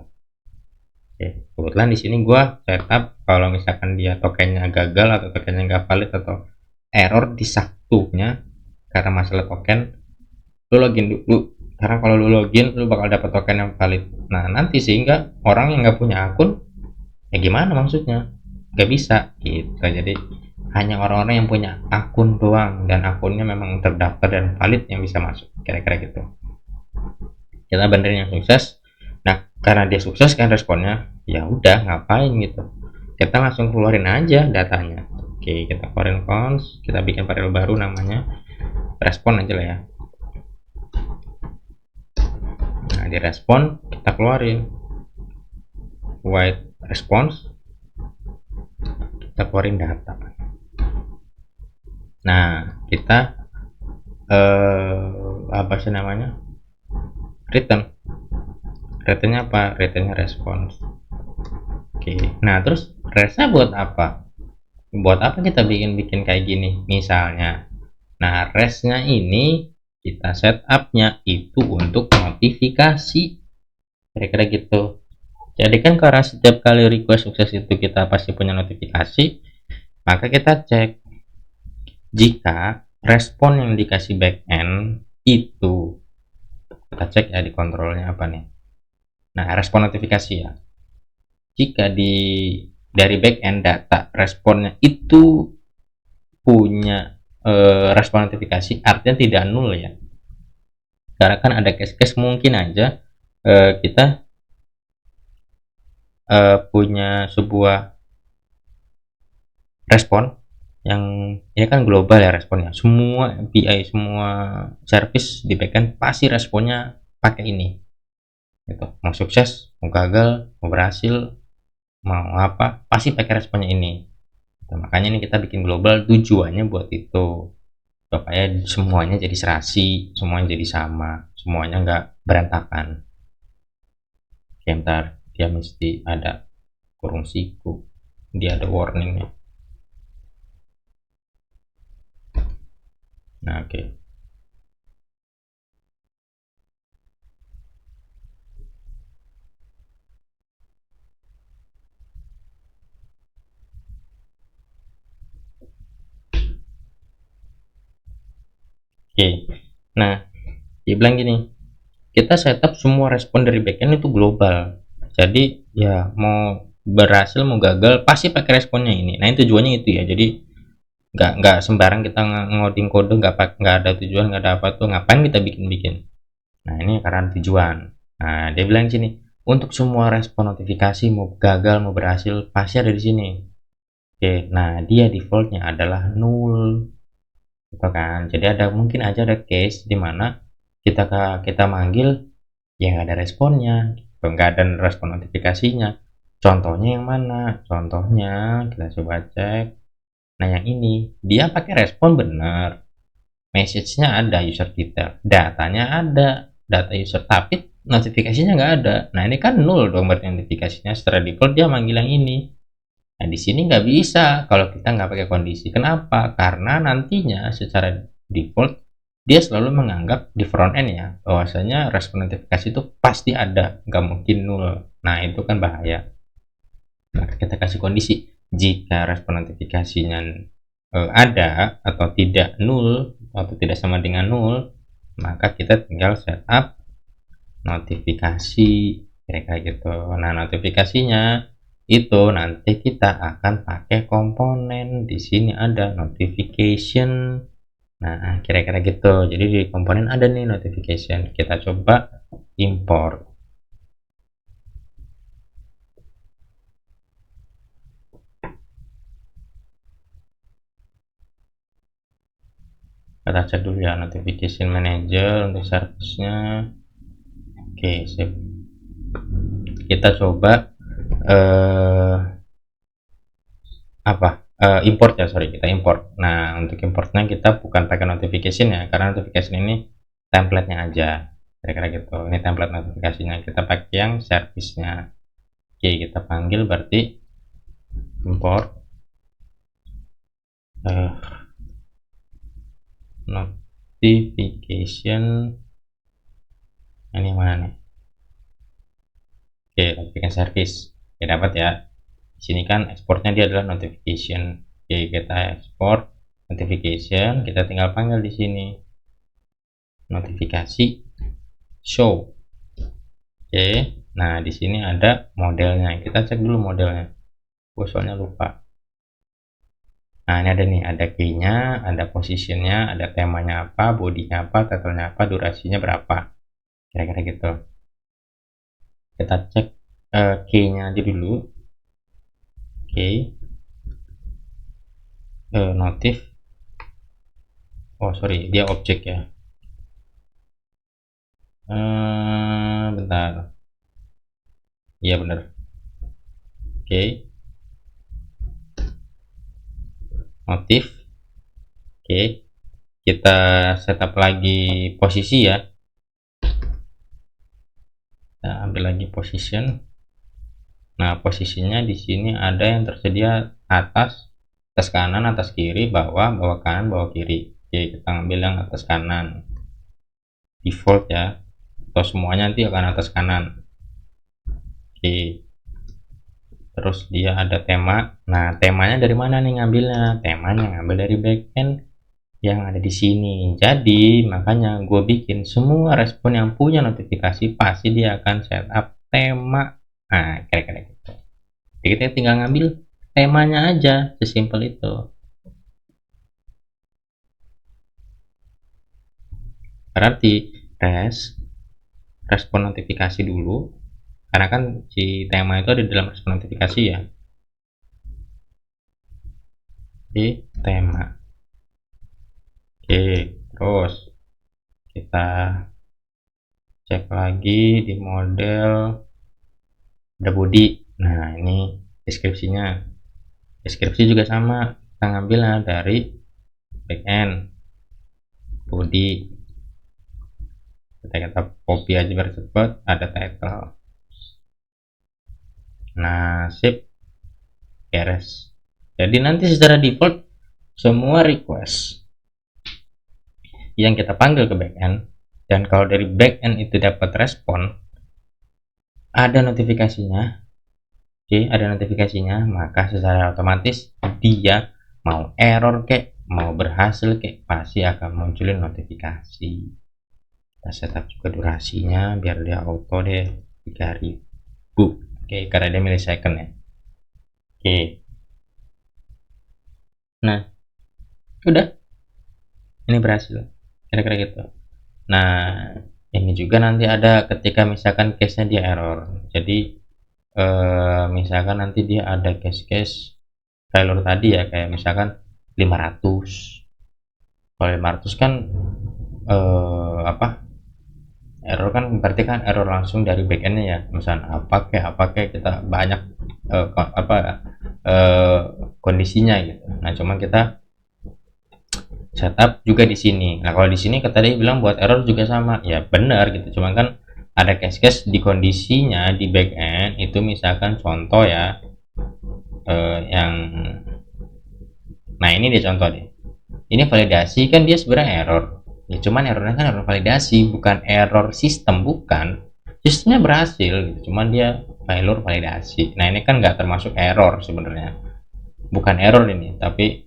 Oke, kebetulan di sini gua setup kalau misalkan dia tokennya gagal atau tokennya nggak valid atau error di satunya karena masalah token, lu login dulu, karena kalau lu login lu bakal dapat token yang valid. Nah, nanti sehingga orang yang nggak punya akun, ya gimana maksudnya, nggak bisa gitu. Jadi hanya orang-orang yang punya akun doang dan akunnya memang terdaftar dan valid yang bisa masuk, kira-kira gitu. Kita benerin yang sukses. Nah, karena dia sukses kan responnya, ya udah ngapain gitu, kita langsung keluarin aja datanya. Oke, kita keluarin cons, kita bikin variabel baru namanya respon aja lah ya. Nah, di respon kita keluarin white respons, kita keluarin data. Nah, kita apa sih namanya, returnnya apa, returnnya respons. Oke, nah terus resnya buat apa, kita bikin kayak gini misalnya. Nah, resnya ini kita setupnya itu untuk notifikasi, kira-kira gitu. Jadi kan karena setiap kali request sukses itu kita pasti punya notifikasi, maka kita cek jika respon yang dikasih backend itu, kita cek ya di kontrolnya apa nih. Nah, respon notifikasi ya, jika dari backend data responnya itu punya respon notifikasi, artinya tidak nol ya, karena kan ada case-case mungkin aja kita punya sebuah respon yang ini kan global ya responnya, semua API, semua service di backend pasti responnya pakai ini gitu. Mau sukses, mau gagal, mau berhasil, mau apa, pasti pakai responnya ini gitu. Makanya ini kita bikin global, tujuannya buat itu, supaya semuanya jadi serasi, semuanya jadi sama, semuanya nggak berantakan. Oke, ntar dia mesti ada kurung siku, dia ada warningnya. Nah, oke. Oke, nah dia bilang gini, kita setup semua respon dari backend itu global, jadi ya mau berhasil mau gagal pasti pakai responnya ini. Nah, ini tujuannya itu ya, jadi nggak sembarang kita ngoding kode, nggak ada tujuan, nggak ada apa tuh, ngapain kita bikin. Nah, ini karena tujuan. Nah, dia bilang sini untuk semua respon notifikasi mau gagal mau berhasil pasti ada di sini. Oke, nah dia defaultnya adalah null gitu kan. Jadi ada mungkin aja ada case di mana kita kita manggil ya nggak ada responnya, nggak ada respon notifikasinya. Contohnya yang mana? Contohnya kita coba cek. Nah, yang ini dia pakai respon bener, message-nya ada, user detail, datanya ada, data user, tapi notifikasinya nggak ada. Nah, ini kan nol dong berarti notifikasinya. Secara default dia manggil yang ini. Nah, di sini nggak bisa kalau kita nggak pakai kondisi. Kenapa? Karena nantinya secara default dia selalu menganggap di front end ya, bahwasanya respon notifikasi itu pasti ada, nggak mungkin nol. Nah, itu kan bahaya. Maka kita kasih kondisi jika respon notifikasinya ada atau tidak nol atau tidak sama dengan nol, maka kita tinggal setup notifikasi kayak gitu. Nah, notifikasinya itu nanti kita akan pakai komponen, di sini ada notification. Nah, kira-kira gitu. Jadi di komponen ada nih notification, kita coba import. Kita cek dulu ya notification manager untuk service-nya. Oke, sip. Kita coba apa, import ya, sorry, kita import. Nah, untuk importnya kita bukan pakai notification ya, karena notification ini template-nya aja, kira-kira gitu. Ini template notifikasinya, kita pakai yang service-nya. Oke, kita panggil berarti import notification. Ini mana nih? Oke, notification service. Oke, dapat ya. Di sini kan ekspornya dia adalah notification. Oke, kita export notification, kita tinggal panggil di sini notifikasi show. Oke, nah di sini ada modelnya, kita cek dulu modelnya. Gue soalnya lupa. Nah, ini ada nih, ada key-nya, ada positionnya, ada temanya apa, bodinya apa, title-nya apa, durasinya berapa, kira-kira gitu. Kita cek key-nya aja dulu. Oke, notif. Oh sorry, dia objek ya. Bentar. Iya bener. Oke, motif. Oke, kita setup lagi posisi ya. Kita ambil lagi position. Nah, posisinya di sini ada yang tersedia atas, atas kanan, atas kiri, bawah, bawah kanan, bawah kiri. Oke, kita ambil yang atas kanan. Default ya. Atau semuanya nanti akan atas kanan. Oke. Terus dia ada tema. Nah, temanya dari mana nih ngambilnya? Temanya ngambil dari backend yang ada di sini. Jadi, makanya gue bikin semua respon yang punya notifikasi pasti dia akan setup tema. Nah, kira-kira gitu. Jadi kita tinggal ngambil temanya aja, sesimpel itu. Berarti respon notifikasi dulu, karena kan si tema itu ada di dalam respon notifikasi ya. Di tema. Oke, terus kita cek lagi di model, ada body. Nah, ini deskripsinya. Deskripsi juga sama, kita ngambilnya dari backend body. Kita copy aja biar cepet. Ada title. Nah, sip, beres. Jadi nanti secara default semua request yang kita panggil ke backend, dan kalau dari backend itu dapat respon, ada notifikasinya. Oke, ada notifikasinya, maka secara otomatis dia mau error kek, mau berhasil kek, pasti akan munculin notifikasi. Kita setup juga durasinya biar dia auto deh 3000. Oke, karena dia millisecond ya. Oke, nah udah, ini berhasil kira-kira gitu. Nah, ini juga nanti ada ketika misalkan case nya dia error. Jadi misalkan nanti dia ada case failure tadi ya, kayak misalkan 500. Kalau 500 kan apa, error kan berarti kan error langsung dari backendnya ya, misalnya apa kayak kita banyak kondisinya gitu. Nah, cuman kita setup juga di sini. Nah, kalau di sini kata dia bilang buat error juga sama, ya benar gitu, cuman kan ada case di kondisinya di backend itu, misalkan contoh ya, yang, nah ini dia contoh deh, ini validasi kan dia sebenarnya error ya, cuman errornya kan error validasi, bukan error sistem, bukan, sistemnya berhasil gitu, cuman dia failure validasi. Nah, ini kan nggak termasuk error sebenarnya, bukan error ini, tapi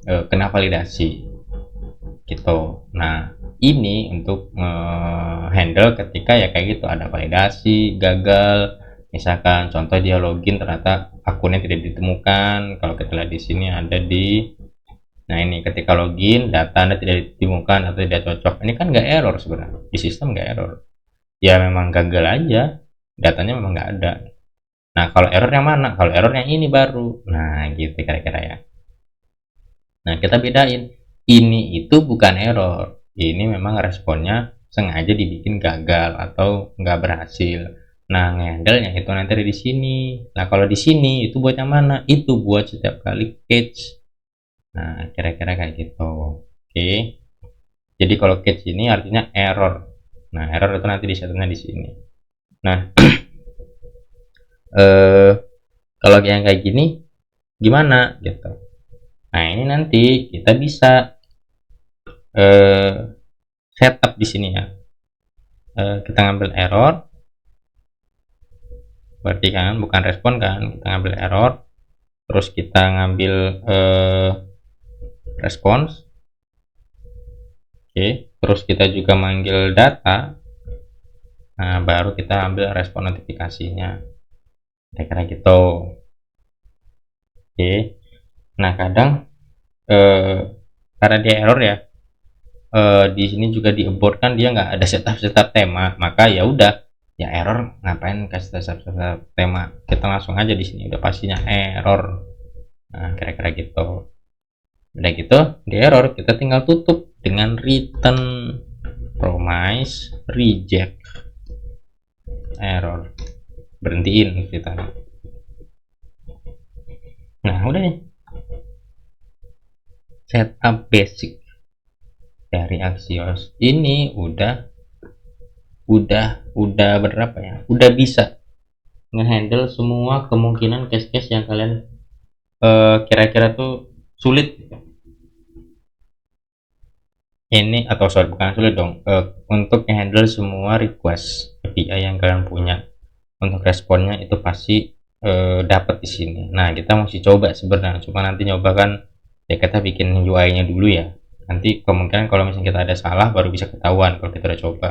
kena validasi gitu. Nah, ini untuk handle ketika ya kayak gitu, ada validasi gagal, misalkan contoh dia login ternyata akunnya tidak ditemukan. Kalau kita lihat di sini ada di, nah ini ketika login data Anda tidak ditemukan atau tidak cocok, ini kan nggak error sebenarnya, di sistem nggak error, ya memang gagal aja, datanya memang nggak ada. Nah, kalau error yang mana? Kalau error yang ini baru. Nah, gitu kira-kira ya. Nah, kita bedain, ini itu bukan error, ini memang responnya sengaja dibikin gagal atau nggak berhasil. Nah, ngehandle-nya itu nanti ada di sini. Nah, kalau di sini itu buat yang mana? Itu buat setiap kali catch. Nah, kira-kira kayak gitu. Oke. Jadi kalau catch ini artinya error. Nah, error itu nanti disetnya di sini. Nah, kalau yang kayak gini gimana gitu. Nah, ini nanti kita bisa setup di sini ya. Kita ngambil error, berarti kan bukan respon kan, kita ngambil error, terus kita ngambil respons. Oke, terus kita juga manggil data. Nah, baru kita ambil respon notifikasinya, kira-kira gitu. Oke, nah kadang karena dia error ya, di sini juga di abort kan dia nggak ada setup tema, maka ya udah, ya error, ngapain kasih setup tema, kita langsung aja di sini udah pastinya error. Nah, kira-kira gitu. Udah gitu di error, kita tinggal tutup dengan return promise reject error, berhentiin kita. udah nih, setup basic dari Axios ini udah berapa ya, udah bisa ngehandle semua kemungkinan case-case yang kalian kira-kira tuh sulit ini, atau sorry bukan sulit dong, untuk ngehandle semua request API yang kalian punya. Untuk responnya itu pasti dapat di sini. Nah, kita mesti coba sebenarnya, cuma nanti nyoba kan ya kita bikin UI-nya dulu ya. Nanti kemungkinan kalau misalnya kita ada salah baru bisa ketahuan kalau kita udah coba.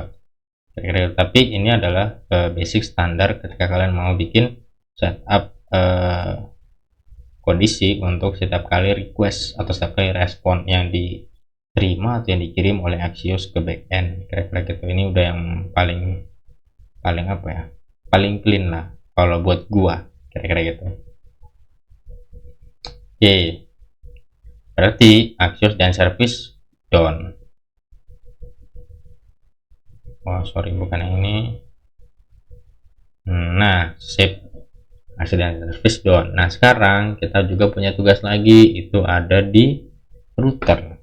Tapi ini adalah basic standar ketika kalian mau bikin setup kondisi untuk setiap kali request atau setiap kali respon yang diterima atau yang dikirim oleh Axios ke backend. Kira-kira gitu. Ini udah yang paling paling apa ya, paling clean lah kalau buat gua, kira-kira gitu. Oke, berarti Axios dan service down. Oh sorry, bukan yang ini. Nah, sip, Axios dan service down. Nah, sekarang kita juga punya tugas lagi, itu ada di router.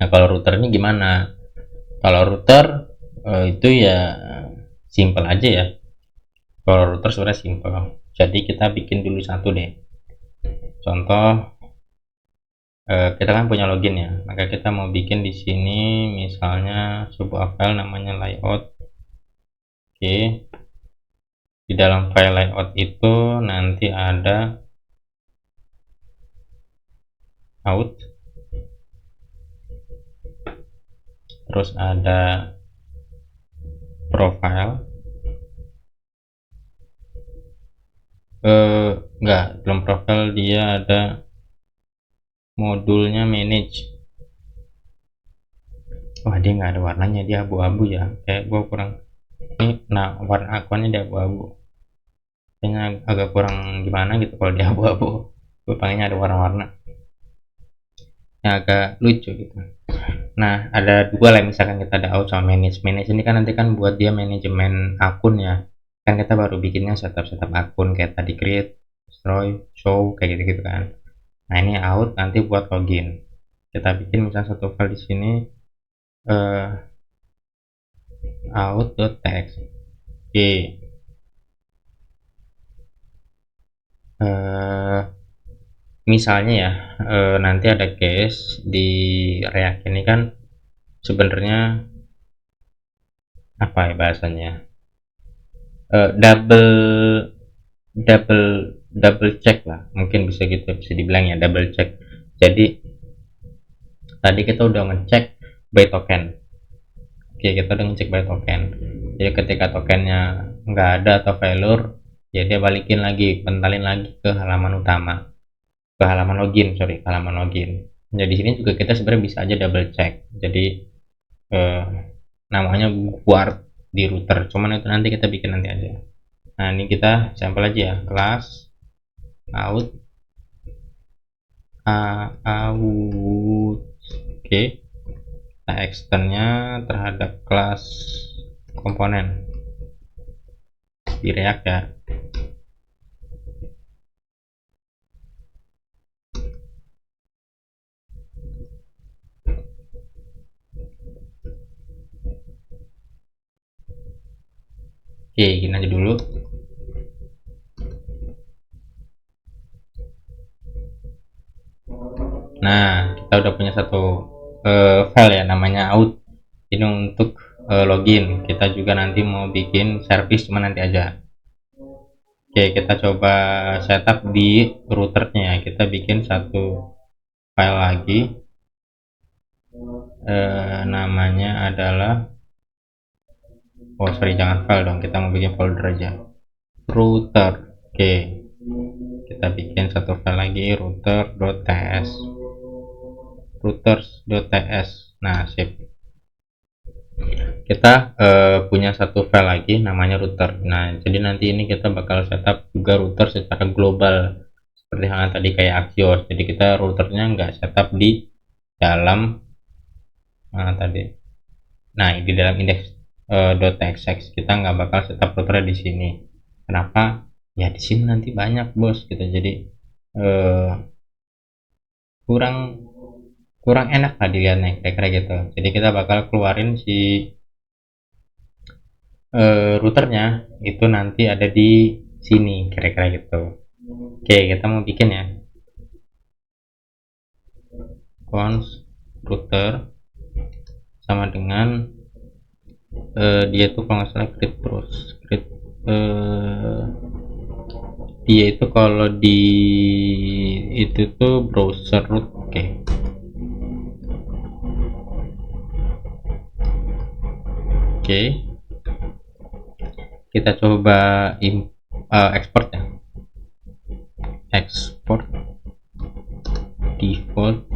Nah, kalau router ini gimana? Kalau router itu ya simple aja ya. Kalau router sebenarnya simple. Jadi kita bikin dulu satu deh. Contoh, kita kan punya login ya, maka kita mau bikin di sini misalnya sebuah file namanya layout. Oke, di dalam file layout itu nanti ada out, terus ada profile, enggak, belum profile, dia ada modulnya manage. Wah, dia nggak ada warnanya, dia abu-abu ya, kayak gua kurang ini. Nah, warna akunnya dia abu-abu, kayaknya agak kurang gimana gitu kalau dia abu-abu. Gue pengennya ada warna-warna yang agak lucu gitu. Nah, ada dua lah, misalkan kita ada out sama manage. Manage ini kan nanti kan buat dia manajemen akun ya. Kan kita baru bikinnya setup akun kayak tadi, create, destroy, show, kayak gitu-gitu kan. Nah, ini out nanti buat login. Kita bikin misalnya satu file di sini, uh, out.txt. Oke. Misalnya ya, nanti ada case di React ini kan sebenarnya apa ya bahasanya, double double double check lah, mungkin bisa gitu, bisa dibilang ya double check. Jadi tadi kita udah ngecek by token. Oke, kita udah ngecek by token, jadi ketika tokennya nggak ada atau failure, ya dia balikin lagi, bentalin lagi ke halaman utama, ke halaman login, sorry, ke halaman login. Jadi di sini juga kita sebenarnya bisa aja double check. Jadi eh, namanya guard di router, cuman itu nanti kita bikin nanti aja. Nah, ini kita sampel aja ya, kelas out out. Oke, kita extendnya terhadap kelas komponen di React ya. Oke, gini aja dulu. Nah, kita udah punya satu file ya, namanya out. Ini untuk login. Kita juga nanti mau bikin service, cuma nanti aja. Oke, kita coba setup di routernya ya. Kita bikin satu file lagi, namanya adalah, oh sorry, jangan file dong, kita mau bikin folder aja, router. Oke, kita bikin satu file lagi, router.ts, routers.ts. Nah, sip, kita punya satu file lagi namanya router. Nah, jadi nanti ini kita bakal setup juga router secara global seperti halnya tadi kayak Axios. Jadi kita routernya nggak setup di dalam tadi, nah di dalam index .txt, kita nggak bakal setup routernya di sini. Kenapa? Ya di sini nanti banyak bos gitu, jadi eh, kurang kurang enak lah dilihatnya kira-kira gitu. Jadi kita bakal keluarin si routernya itu nanti ada di sini kira-kira gitu. Oke, kita mau bikin ya cons router sama dengan dia itu kalau nggak salah create terus create dia itu kalau di itu tuh browser root. Oke, oke, kita coba export ya, export default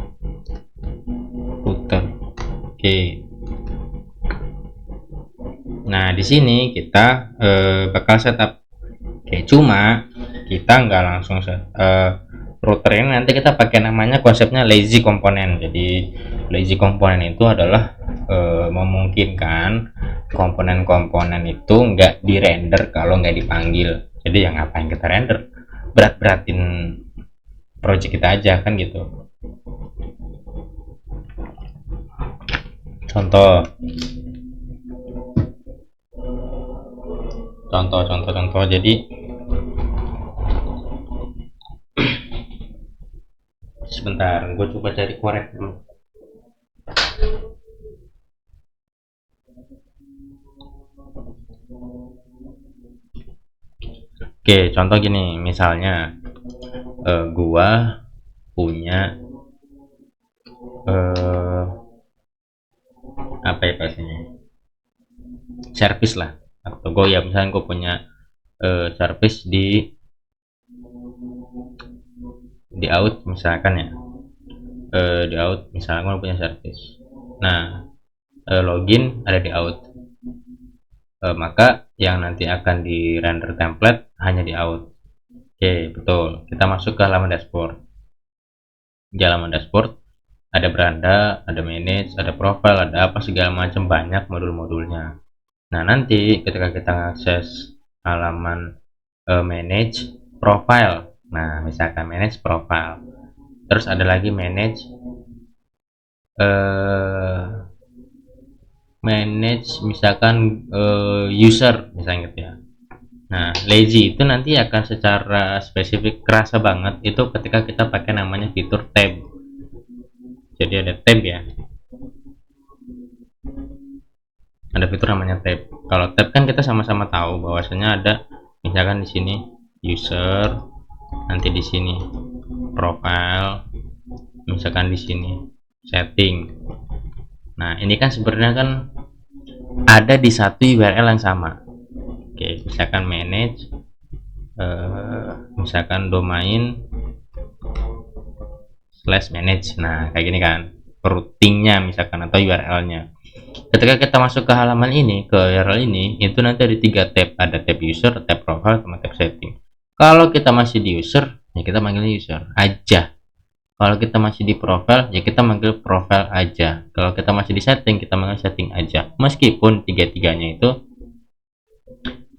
router. Oke, nah di sini kita bakal setup. Oke, cuma kita nggak langsung router ini nanti kita pakai namanya konsepnya lazy component. Jadi lazy component itu adalah memungkinkan komponen-komponen itu nggak di render kalau nggak dipanggil. Jadi ya ngapain kita render, berat-beratin project kita aja kan gitu. Contoh contoh jadi sebentar gue coba cari korek dulu. Oke, contoh gini misalnya gua punya eh, apa ya bahasanya, service lah, atau gue ya misalnya gue punya service di out misalkan ya, di out misalnya gue punya service. Nah, login ada di out, maka yang nanti akan di render template hanya di out. Oke, betul, kita masuk ke halaman dashboard. Di halaman dashboard ada beranda, ada manage, ada profile, ada apa segala macam, banyak modul-modulnya. Nah, nanti ketika kita akses halaman manage profile, nah misalkan manage profile, terus ada lagi manage misalkan user misalnya gitu ya. Nah, lazy itu nanti akan secara spesifik kerasa banget itu ketika kita pakai namanya fitur tab. Jadi ada tab ya, ada fitur namanya tab. Kalau tab kan kita sama-sama tahu bahwasanya ada misalkan di sini user, nanti di sini profile, misalkan di sini setting. Nah, ini kan sebenarnya kan ada di satu URL yang sama. Oke, misalkan manage misalkan domain slash manage. Nah, kayak gini kan routingnya misalkan atau URL-nya. Ketika kita masuk ke halaman ini, ke URL ini, itu nanti ada 3 tab, ada tab user, tab profile, sama tab setting. Kalau kita masih di user, ya kita manggil user aja. Kalau kita masih di profile, ya kita manggil profile aja. Kalau kita masih di setting, kita manggil setting aja. Meskipun tiga-tiganya itu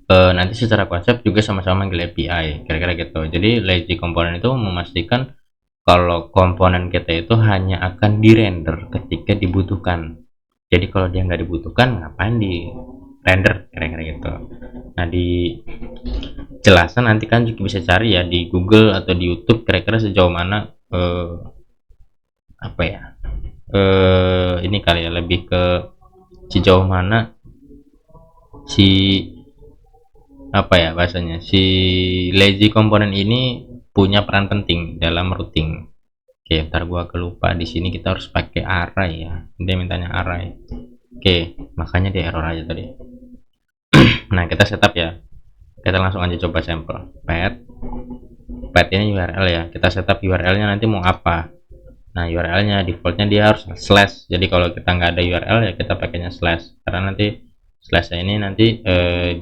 nanti secara konsep juga sama-sama manggil API, kira-kira gitu. Jadi lazy component itu memastikan kalau komponen kita itu hanya akan di render ketika dibutuhkan. Jadi kalau dia nggak dibutuhkan, ngapain di render, kira-kira gitu. Nah, di jelasan nanti kan juga bisa cari ya di Google atau di YouTube kira-kira sejauh mana apa ya, ini kali ya, lebih ke sejauh mana si apa ya bahasanya, si lazy component ini punya peran penting dalam routing. Oke, ntar gua kelupa, di sini kita harus pakai array ya, dia mintanya array. Oke, makanya dia error aja tadi. Nah, kita setup ya, kita langsung aja coba sampel path ini URL ya, kita setup URL nya nanti mau apa. Nah, URL nya defaultnya dia harus slash, jadi kalau kita nggak ada URL ya kita pakainya slash, karena nanti slash ini nanti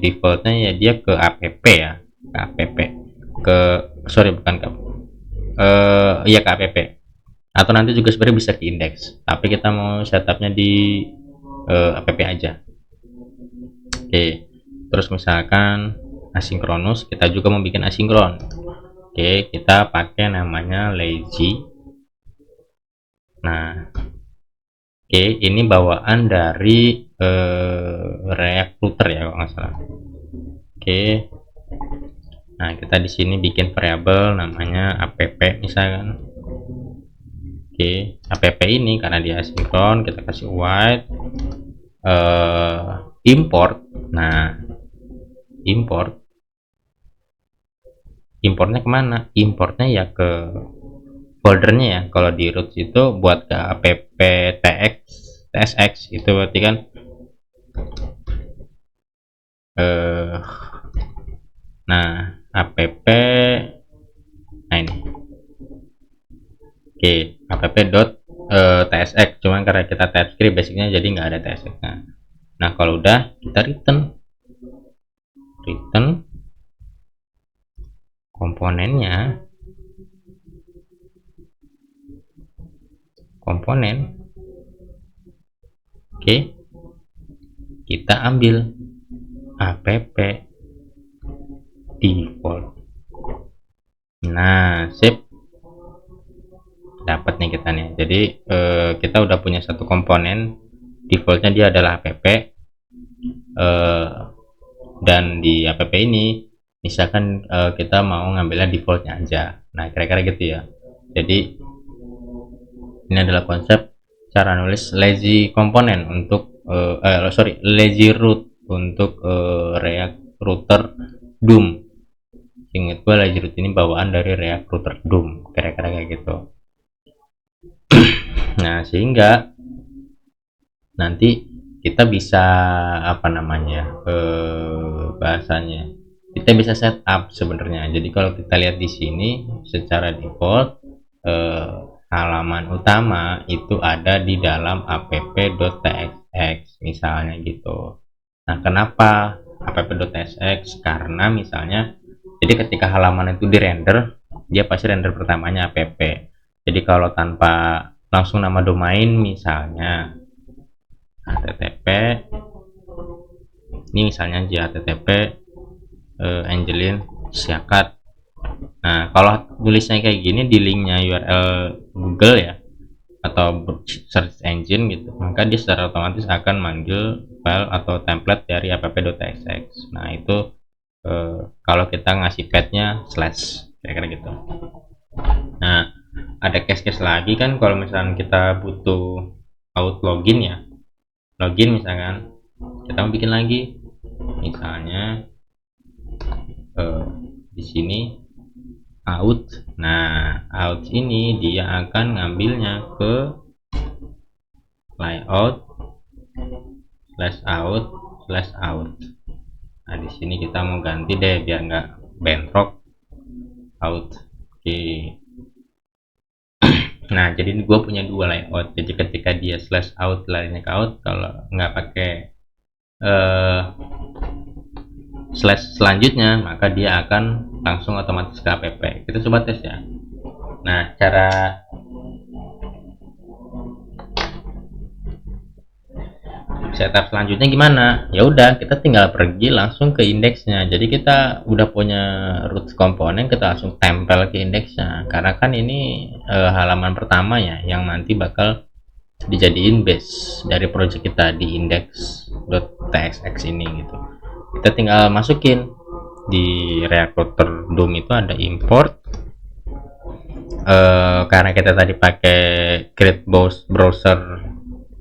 defaultnya ya dia ke app ya, ke app, ke sorry bukan ke iya ke app, atau nanti juga sebenarnya bisa ke index, tapi kita mau setupnya di app aja. Oke, terus misalkan asinkronus, kita juga mau bikin asinkron. Oke, kita pakai namanya lazy. Nah, oke, ini bawaan dari React Router ya kalau nggak salah. Oke, nah kita di sini bikin variabel namanya app misalkan. Oke, app ini karena dia sinkron, kita kasih void import. Nah, importnya kemana? Importnya ya ke foldernya ya. Kalau di root itu buat ke app tsx itu berarti kan nah app nah ini oke app.tsx cuman karena kita TypeScript basicnya jadi nggak ada tsx. Nah kalau udah kita return komponennya, komponen. Oke, kita ambil app default. Nah sip, dapat nih kita nih. Jadi kita udah punya satu komponen, defaultnya dia adalah app, dan di app ini misalkan kita mau ngambilnya defaultnya aja. Nah kira-kira gitu ya. Jadi ini adalah konsep cara nulis lazy komponen untuk lazy root untuk React Router Doom. Ingat gue lazy root ini bawaan dari React Router Doom, kira-kira kayak gitu. Nah sehingga nanti kita bisa apa namanya bahasanya, kita bisa setup sebenarnya. Jadi kalau kita lihat di sini secara default halaman utama itu ada di dalam app.tsx misalnya gitu. Nah kenapa app.tsx? Karena misalnya jadi ketika halaman itu di render, dia pasti render pertamanya app. Jadi kalau tanpa langsung nama domain misalnya http ini misalnya aja http Angelin Siakat. Nah kalau tulisnya kayak gini di linknya URL Google ya atau search engine gitu, maka dia secara otomatis akan manggil file atau template dari app.tsx. Nah itu kalau kita ngasih pathnya slash kira-kira gitu. Nah ada case-case lagi kan kalau misalnya kita butuh out login ya, login misalkan kita mau bikin lagi misalnya di sini out. Nah out ini dia akan ngambilnya ke layout /out/out. Nah di sini kita mau ganti deh biar nggak bentrok out. Oke. Nah jadi gue punya dua layout, jadi ketika dia /out lainnya ke out, kalau nggak pakai slash selanjutnya maka dia akan langsung otomatis ke app. Kita coba tes ya. Nah cara setup selanjutnya gimana? Ya udah kita tinggal pergi langsung ke indeksnya. Jadi kita udah punya root komponen, kita langsung tempel ke indeksnya karena kan ini halaman pertama ya yang nanti bakal dijadiin base dari project kita di index.tsx ini gitu. Kita tinggal masukin di React Router Doom itu ada import karena kita tadi pakai create browser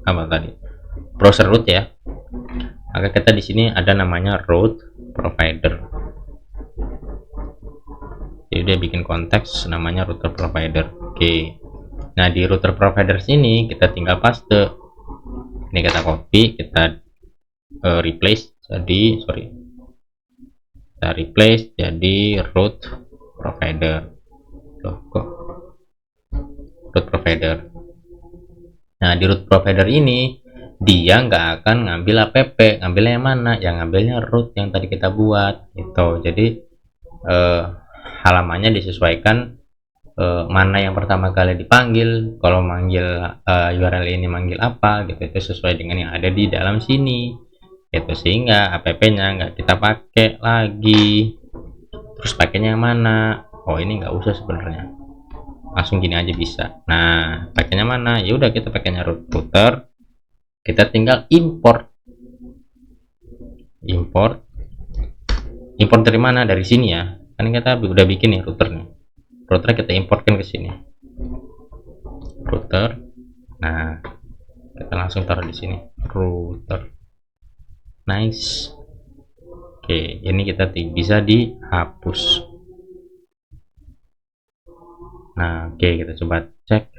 apa tadi browser root ya, maka kita di sini ada namanya root provider. Jadi dia bikin konteks namanya router provider. Oke, nah di router provider sini kita tinggal paste, ini kita copy, kita replace jadi root provider. Loh kok root provider. Nah di root provider ini dia nggak akan ngambil app, ngambilnya yang mana? Yang ngambilnya root yang tadi kita buat gitu. Jadi halamannya disesuaikan mana yang pertama kali dipanggil. Kalau manggil URL ini manggil apa gitu, itu sesuai dengan yang ada di dalam sini gitu, sehingga app-nya nggak kita pakai lagi. Terus pakainya yang mana? Oh, ini nggak usah sebenarnya, langsung gini aja bisa. Nah, pakainya mana? Ya udah, kita pakainya router. Kita tinggal import. Import dari mana? Dari sini ya, kan kita udah bikin nih routernya. Kita importkan ke sini, router. Nah, kita langsung taruh di sini, router. Nice. Oke, ini kita bisa dihapus. Nah, oke, kita coba cek.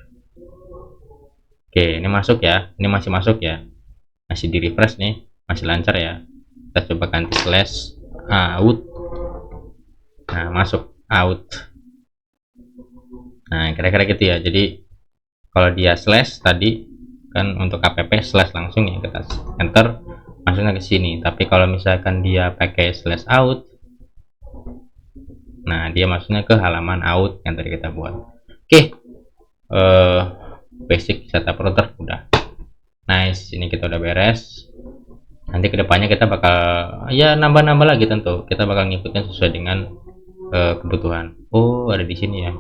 Oke, ini masuk ya, ini masih masuk ya, masih di refresh nih, masih lancar ya. Kita coba ganti slash out. Nah, masuk out. Nah, kira-kira gitu ya. Jadi kalau dia slash tadi kan untuk app slash langsung ya, kita enter masuknya ke sini. Tapi kalau misalkan dia pakai slash out, nah dia masuknya ke halaman out yang tadi kita buat. Oke, basic setup router udah. Nice, ini kita udah beres. Nanti kedepannya kita bakal ya nambah-nambah lagi, tentu kita bakal ngikutin sesuai dengan kebutuhan. Oh, ada di sini ya,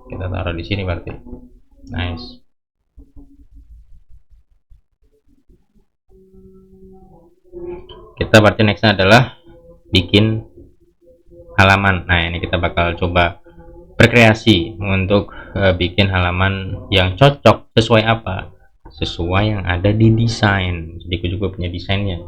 kita taruh di sini berarti. Nice. Kita berarti nextnya adalah bikin halaman. Nah, ini kita bakal coba berkreasi untuk bikin halaman yang cocok sesuai apa, sesuai yang ada di desain. Jadi aku juga punya desainnya.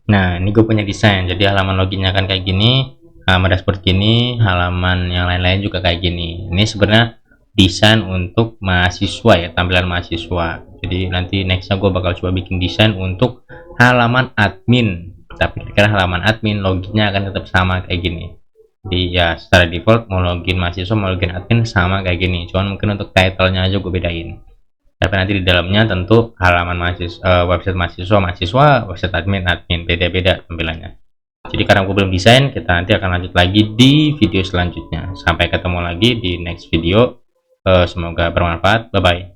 Nah, ini gue punya desain. Jadi halaman loginnya kan kayak gini, halaman dashboard gini, halaman yang lain-lain juga kayak gini. Ini sebenarnya desain untuk mahasiswa ya, tampilan mahasiswa. Jadi nanti nextnya gue bakal coba bikin desain untuk halaman admin. Tapi kira-kira halaman admin loginnya akan tetap sama kayak gini. Jadi ya secara default mau login mahasiswa mau login admin sama kayak gini. Cuman mungkin untuk title-nya aja gue bedain. Tapi nanti di dalamnya tentu halaman mahasiswa, website mahasiswa, website admin, beda-beda tampilannya. Jadi karena gue belum desain, kita nanti akan lanjut lagi di video selanjutnya. Sampai ketemu lagi di next video. Semoga bermanfaat. Bye bye.